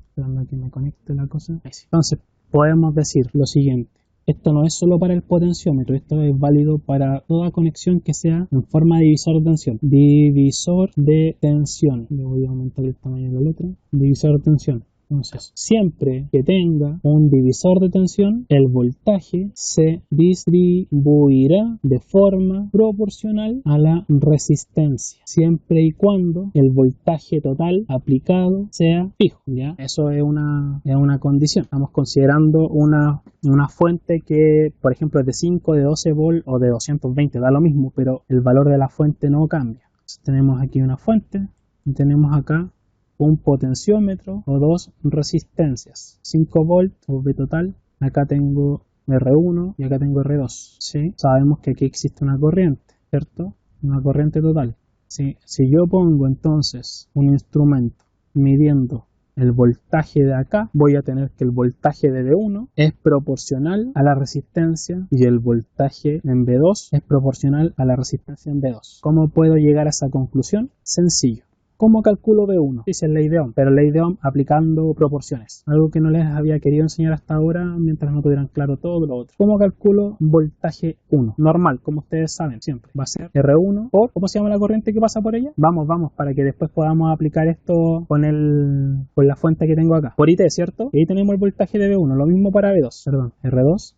[SPEAKER 1] Esperando que me conecte la cosa. Ahí sí. Entonces podemos decir lo siguiente. Esto no es solo para el potenciómetro, esto es válido para toda conexión que sea en forma de divisor de tensión. Divisor de tensión. Le voy a aumentar el tamaño de la letra. Divisor de tensión. Entonces, siempre que tenga un divisor de tensión, el voltaje se distribuirá de forma proporcional a la resistencia, siempre y cuando el voltaje total aplicado sea fijo, ¿ya? Eso es una condición. Estamos considerando una fuente que, por ejemplo, es de 5, de 12 volt o de 220, da lo mismo, pero el valor de la fuente no cambia. Entonces, tenemos aquí una fuente y tenemos acá un potenciómetro o dos resistencias, 5 volts o V total. Acá tengo R1 y acá tengo R2. ¿Sí? Sabemos que aquí existe una corriente, ¿cierto? Una corriente total. ¿Sí? Si yo pongo entonces un instrumento midiendo el voltaje de acá, voy a tener que el voltaje de V1 es proporcional a la resistencia y el voltaje en V2 es proporcional a la resistencia en V2. ¿Cómo puedo llegar a esa conclusión? Sencillo. ¿Cómo calculo V1? Dice ley de Ohm, pero ley de Ohm aplicando proporciones. Algo que no les había querido enseñar hasta ahora mientras no tuvieran claro todo lo otro. ¿Cómo calculo voltaje 1? Normal, como ustedes saben, siempre. Va a ser R1 por, ¿cómo se llama la corriente que pasa por ella? Vamos, para que después podamos aplicar esto con la fuente que tengo acá. Por IT, ¿cierto? Y ahí tenemos el voltaje de V1. Lo mismo para V2. Perdón, R2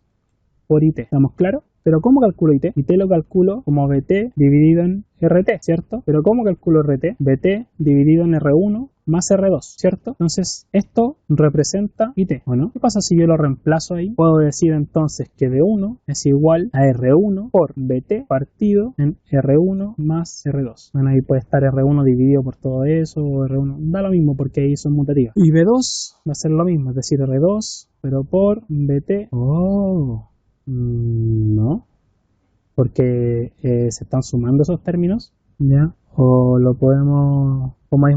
[SPEAKER 1] por IT. ¿Estamos claros? Pero ¿cómo calculo IT? IT lo calculo como VT dividido en RT, ¿cierto? Pero ¿cómo calculo RT? VT dividido en R1 más R2, ¿cierto? Entonces, esto representa IT, ¿o no? ¿Qué pasa si yo lo reemplazo ahí? Puedo decir entonces que V1 es igual a R1 por VT partido en R1 más R2. Bueno, ahí puede estar R1 dividido por todo eso, o R1, da lo mismo porque ahí son mutativas. Y V2 va a ser lo mismo, es decir, R2, pero por VT. No, porque se están sumando esos términos, ¿ya? O lo podemos, como es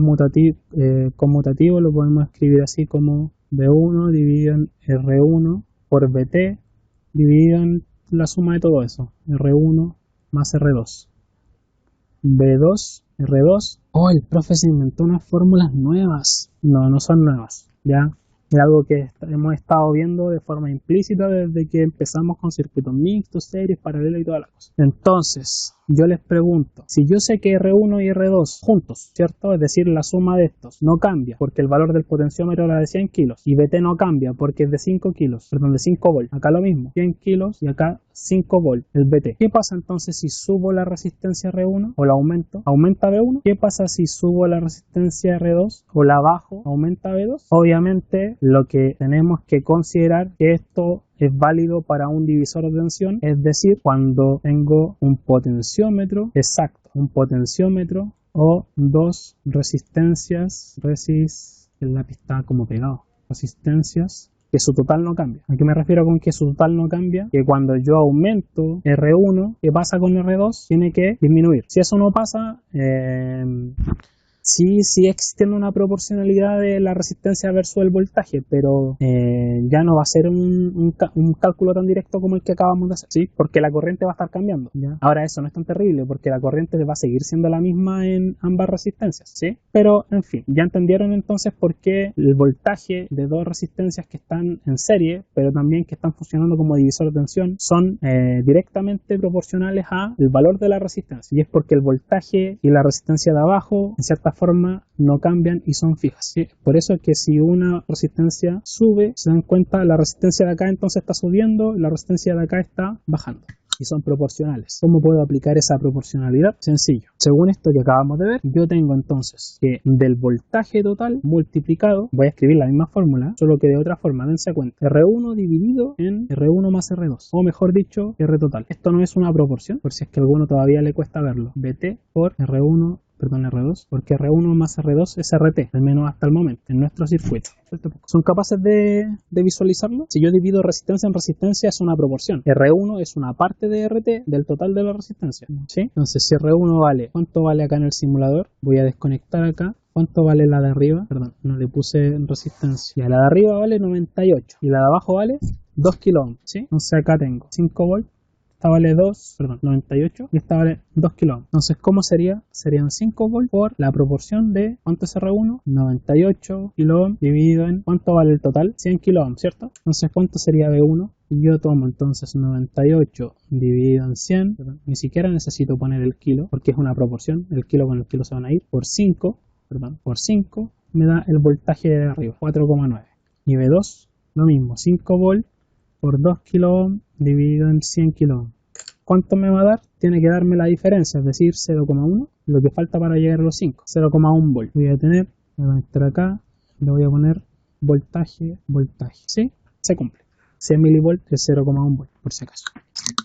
[SPEAKER 1] conmutativo, lo podemos escribir así como V1 dividido en R1 por VT dividido en la suma de todo eso, R1 más R2. V2, R2. Oh, el profe se inventó unas fórmulas nuevas. No son nuevas, ¿ya? Es algo que hemos estado viendo de forma implícita desde que empezamos con circuitos mixtos, series, paralelos y toda la cosa. Entonces, yo les pregunto, si yo sé que R1 y R2 juntos, ¿cierto? Es decir, la suma de estos no cambia porque el valor del potenciómetro era de 100 kilos y VT no cambia porque es de 5 kilos, perdón, de 5 volts. Acá lo mismo, 100 kilos y acá 5 volts, el VT. ¿Qué pasa entonces si subo la resistencia R1 o la aumento? ¿Aumenta V1? ¿Qué pasa si subo la resistencia R2 o la bajo? ¿Aumenta V2? Obviamente, lo que tenemos que considerar que esto es válido para un divisor de tensión, es decir, cuando tengo un potenciómetro exacto, un potenciómetro o dos resistencias, el lápiz está como pegado, resistencias, que su total no cambia. ¿A qué me refiero con que su total no cambia? Que cuando yo aumento R1, ¿qué pasa con R2? Tiene que disminuir. Si eso no pasa, sí existiendo una proporcionalidad de la resistencia versus el voltaje, pero ya no va a ser un cálculo tan directo como el que acabamos de hacer, ¿sí? Porque la corriente va a estar cambiando, ¿ya? Ahora eso no es tan terrible porque la corriente va a seguir siendo la misma en ambas resistencias, ¿sí? Pero, en fin, ya entendieron entonces por qué el voltaje de dos resistencias que están en serie, pero también que están funcionando como divisor de tensión, son directamente proporcionales al valor de la resistencia. Y es porque el voltaje y la resistencia de abajo, en cierta forma, no cambian y son fijas, ¿sí? Por eso es que si una resistencia sube, se dan cuenta, la resistencia de acá entonces está subiendo, la resistencia de acá está bajando. y son proporcionales. ¿Cómo puedo aplicar esa proporcionalidad? Sencillo. Según esto que acabamos de ver, yo tengo entonces que del voltaje total multiplicado, voy a escribir la misma fórmula, solo que de otra forma, dense cuenta, R1 dividido en R1 más R2, o mejor dicho, R total. Esto no es una proporción, por si es que a alguno todavía le cuesta verlo. BT por R1, perdón, R2, porque R1 más R2 es RT, al menos hasta el momento, en nuestro circuito. ¿Son capaces de visualizarlo? Si yo divido resistencia en resistencia, es una proporción. R1 es una parte de RT del total de la resistencia, ¿sí? Entonces, si R1 vale, ¿cuánto vale acá en el simulador? Voy a desconectar acá. ¿Cuánto vale la de arriba? Perdón, no le puse resistencia. La de arriba vale 98 y la de abajo vale 2 kilo ohms, ¿sí? Entonces acá tengo 5 volts. Esta vale 98 y esta vale 2 kilo ohms. Entonces, ¿cómo sería? Serían 5 volts por la proporción de ¿cuánto es R1? 98 kilo ohms dividido en ¿cuánto vale el total? 100 kilo ohms, ¿cierto? Entonces, ¿cuánto sería B1? Y yo tomo entonces 98 dividido en 100, perdón, ni siquiera necesito poner el kilo porque es una proporción, el kilo con el kilo se van a ir, por 5 me da el voltaje de arriba, 4,9. Y B2, lo mismo, 5 volts por 2 kilo ohms dividido en 100 kilo ohms. ¿Cuánto me va a dar? Tiene que darme la diferencia, es decir, 0,1, lo que falta para llegar a los 5, 0,1 volts. Voy a tener, voy a meter acá, le voy a poner voltaje, ¿sí? Se cumple. 100 milivolts es 0,1 volts, por si acaso,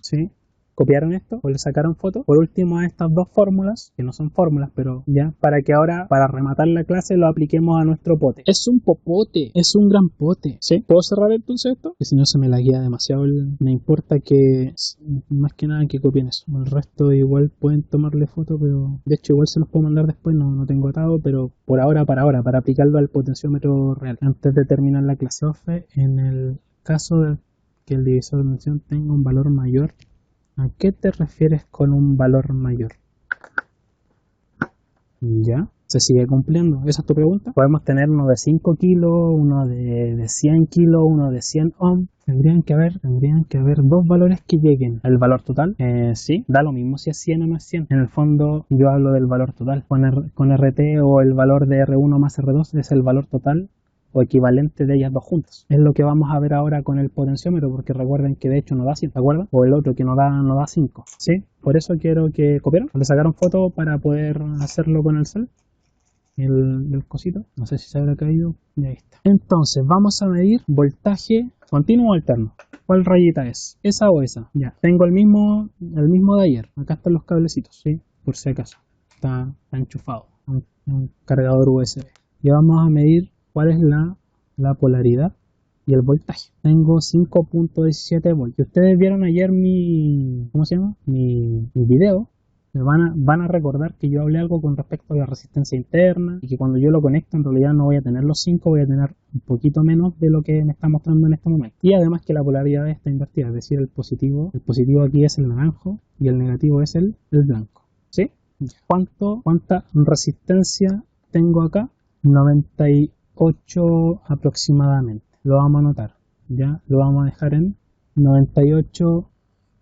[SPEAKER 1] ¿sí? Copiaron esto o le sacaron foto. Por último, a estas dos fórmulas, que no son fórmulas, pero ya, para que ahora, para rematar la clase, lo apliquemos a nuestro pote. Es un popote, es un gran pote, ¿sí? ¿Puedo cerrar entonces esto? Que si no se me laguea demasiado, me importa que, más que nada, que copien eso. El resto igual pueden tomarle foto, pero de hecho igual se los puedo mandar después, no tengo atado, pero por ahora, para aplicarlo al potenciómetro real, antes de terminar la clase. En el caso de que el divisor de tensión tenga un valor mayor, ¿a qué te refieres con un valor mayor? ¿Ya? ¿Se sigue cumpliendo? ¿Esa es tu pregunta? Podemos tener uno de 5 kilos, uno de 100 kilos, uno de 100 ohms. Tendrían que haber dos valores que lleguen al valor total. Sí, da lo mismo si es 100 o no es 100. En el fondo yo hablo del valor total. Con RT o el valor de R1 más R2 es el valor total o equivalente de ellas dos juntas. Es lo que vamos a ver ahora con el potenciómetro, porque recuerden que de hecho no da 100, ¿te acuerdas? O el otro que no da 5, ¿sí? Por eso quiero que copiaron, le sacaron foto para poder hacerlo con el cel, el cosito, no sé si se habrá caído, y ahí está. Entonces vamos a medir voltaje continuo o alterno. ¿Cuál rayita es? ¿Esa o esa? Ya, tengo el mismo de ayer, acá están los cablecitos, ¿sí? Por si acaso, está enchufado, un cargador USB. Y vamos a medir cuál es la polaridad y el voltaje. Tengo 5.17 volts. Ustedes vieron ayer mi video. Me van a recordar que yo hablé algo con respecto a la resistencia interna y que cuando yo lo conecto en realidad no voy a tener los 5, voy a tener un poquito menos de lo que me está mostrando en este momento. Y además que la polaridad está invertida, es decir, el positivo aquí es el naranjo y el negativo es el blanco. ¿Sí? ¿Cuánta resistencia tengo acá? 98 aproximadamente. Lo vamos a anotar. Ya lo vamos a dejar en 98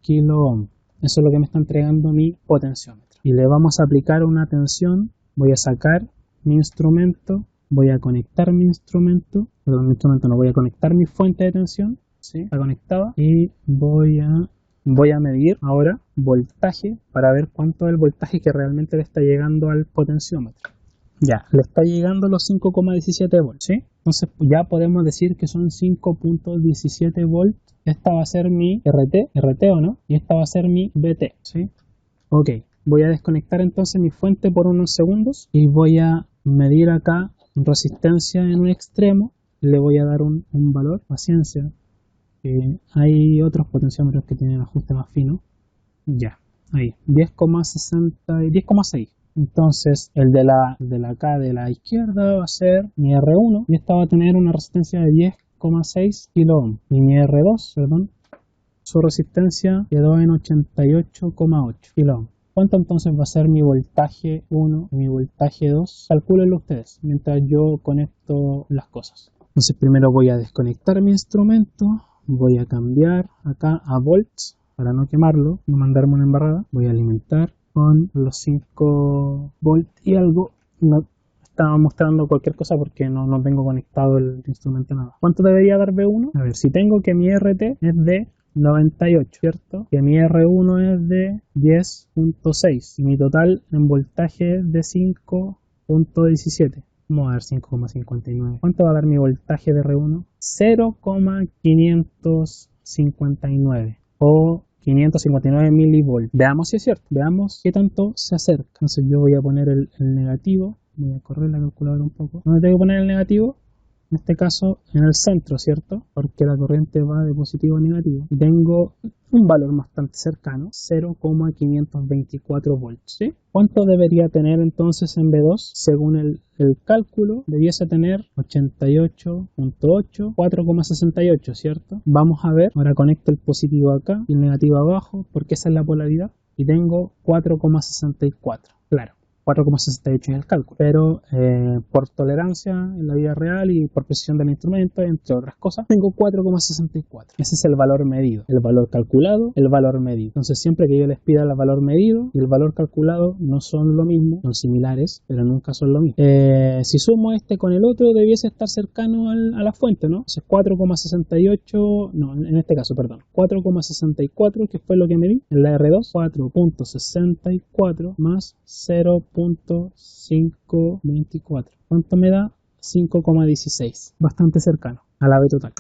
[SPEAKER 1] kilo ohms. Eso es lo que me está entregando mi potenciómetro. Y le vamos a aplicar una tensión. Voy a sacar mi instrumento. Voy a conectar mi instrumento. Perdón, mi instrumento no. Voy a conectar mi fuente de tensión. ¿Sí? Está conectada. Y voy a medir ahora voltaje para ver cuánto es el voltaje que realmente le está llegando al potenciómetro. Ya, le está llegando los 5,17 volts, ¿sí? Entonces ya podemos decir que son 5.17 volts. Esta va a ser mi RT o no, y esta va a ser mi BT, ¿sí? Ok, voy a desconectar entonces mi fuente por unos segundos y voy a medir acá resistencia en un extremo. Le voy a dar un valor, paciencia. Hay otros potenciómetros que tienen ajuste más fino. Ya, ahí, 10,6. Entonces el de la acá de la izquierda va a ser mi R1 y esta va a tener una resistencia de 10,6 kilo ohms. Y mi R2, perdón, su resistencia quedó en 88,8 kilo ohms. ¿Cuánto entonces va a ser mi voltaje 1 y mi voltaje 2? Calcúlenlo ustedes mientras yo conecto las cosas. Entonces primero voy a desconectar mi instrumento, voy a cambiar acá a volts para no quemarlo, no mandarme una embarrada. Voy a alimentar con los 5 volts y algo. No estaba mostrando cualquier cosa porque no tengo conectado el instrumento nada. ¿Cuánto debería dar B1? A ver, si tengo que mi RT es de 98, ¿cierto? Que mi R1 es de 10.6 y mi total en voltaje es de 5.17. Vamos a ver 5,59. ¿Cuánto va a dar mi voltaje de R1? 0,559 o 559 milivolts. Veamos si es cierto. Veamos qué tanto se acerca. Entonces yo voy a poner el negativo. Voy a correr la calculadora un poco. ¿Dónde tengo que poner el negativo? En este caso en el centro, ¿cierto? Porque la corriente va de positivo a negativo. Y tengo un valor bastante cercano, 0,524 volts, ¿sí? ¿Cuánto debería tener entonces en B2? Según el cálculo, debiese tener 88.8, 4,68, ¿cierto? Vamos a ver, ahora conecto el positivo acá y el negativo abajo, porque esa es la polaridad, y tengo 4,64, claro. 4,68 en el cálculo, pero por tolerancia en la vida real y por precisión del instrumento, entre otras cosas, tengo 4,64. Ese es el valor medido, el valor calculado, el valor medido. Entonces siempre que yo les pida el valor medido y el valor calculado no son lo mismo, son similares, pero nunca son lo mismo. Si sumo este con el otro, debiese estar cercano a la fuente, ¿no? Entonces 4,68, no, en este caso, perdón, 4,64, que fue lo que medí en la R2, 4,64 más 0.524. ¿Cuánto me da? 5,16. Bastante cercano a la B total.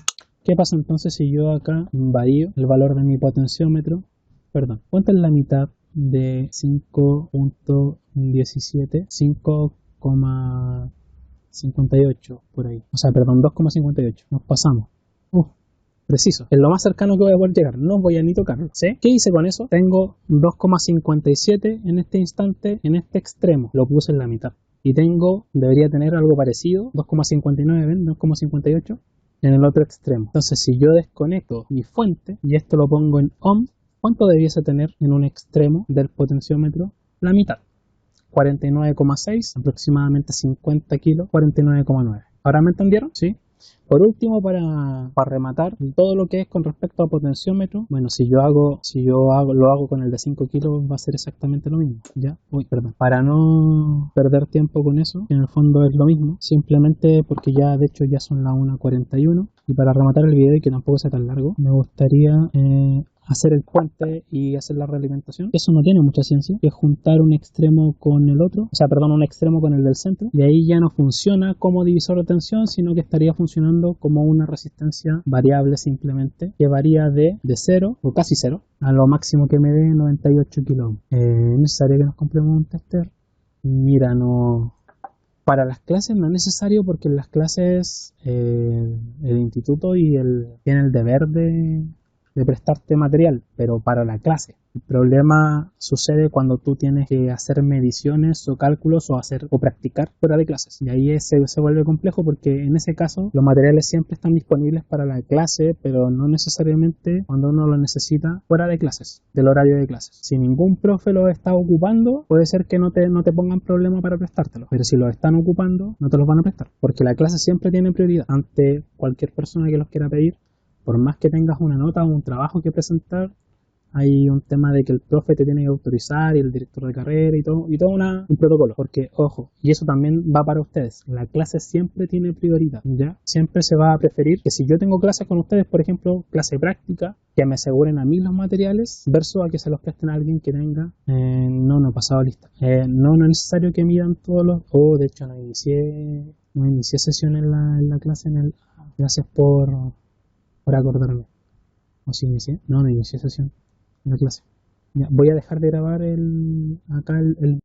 [SPEAKER 1] ¿Qué pasa entonces si yo acá varío el valor de mi potenciómetro? Perdón, ¿cuánto es la mitad de 5.17? 5,58 por ahí. O sea, perdón, 2,58. Nos pasamos. Preciso, es lo más cercano que voy a poder llegar, no voy a ni tocarlo, ¿sí? ¿Qué hice con eso? Tengo 2,57 en este instante, en este extremo, lo puse en la mitad. Y debería tener algo parecido, 2,59, ¿ven? 2,58 en el otro extremo. Entonces, si yo desconecto mi fuente y esto lo pongo en ohm, ¿cuánto debiese tener en un extremo del potenciómetro? La mitad. 49,6, aproximadamente 50 kilos, 49,9. ¿Ahora me entendieron? ¿Sí? Por último, para rematar todo lo que es con respecto a potenciómetro, bueno, si yo lo hago con el de 5 kilos, va a ser exactamente lo mismo, ¿ya? Para no perder tiempo con eso, en el fondo es lo mismo, simplemente porque ya, de hecho, ya son las 1:41, y para rematar el video y que tampoco sea tan largo, me gustaría hacer el puente y hacer la realimentación. Eso no tiene mucha ciencia, que es juntar un extremo con el otro, un extremo con el del centro, y ahí ya no funciona como divisor de tensión, sino que estaría funcionando como una resistencia variable simplemente, que varía de 0 o casi 0 a lo máximo que me dé 98 kilo. ¿Es necesario que nos compremos un tester? Mira, no. Para las clases no es necesario, porque en las clases el instituto tiene el deber de prestarte material, pero para la clase. El problema sucede cuando tú tienes que hacer mediciones o cálculos o practicar fuera de clases. Y ahí se vuelve complejo, porque en ese caso los materiales siempre están disponibles para la clase, pero no necesariamente cuando uno los necesita fuera de clases, del horario de clases. Si ningún profe los está ocupando, puede ser que no te pongan problema para prestártelos, pero si los están ocupando, no te los van a prestar, porque la clase siempre tiene prioridad ante cualquier persona que los quiera pedir. Por más que tengas una nota o un trabajo que presentar, hay un tema de que el profe te tiene que autorizar, y el director de carrera y todo un protocolo. Porque, ojo, y eso también va para ustedes, la clase siempre tiene prioridad, ¿ya? Siempre se va a preferir que si yo tengo clases con ustedes, por ejemplo, clase práctica, que me aseguren a mí los materiales, versus a que se los presten a alguien que tenga... no he pasado lista. No es necesario que midan todos los... de hecho, no inicié sesión en la clase Gracias por acordarme. ¿O si inicié? No inicié sesión en la clase. Ya, voy a dejar de grabar acá el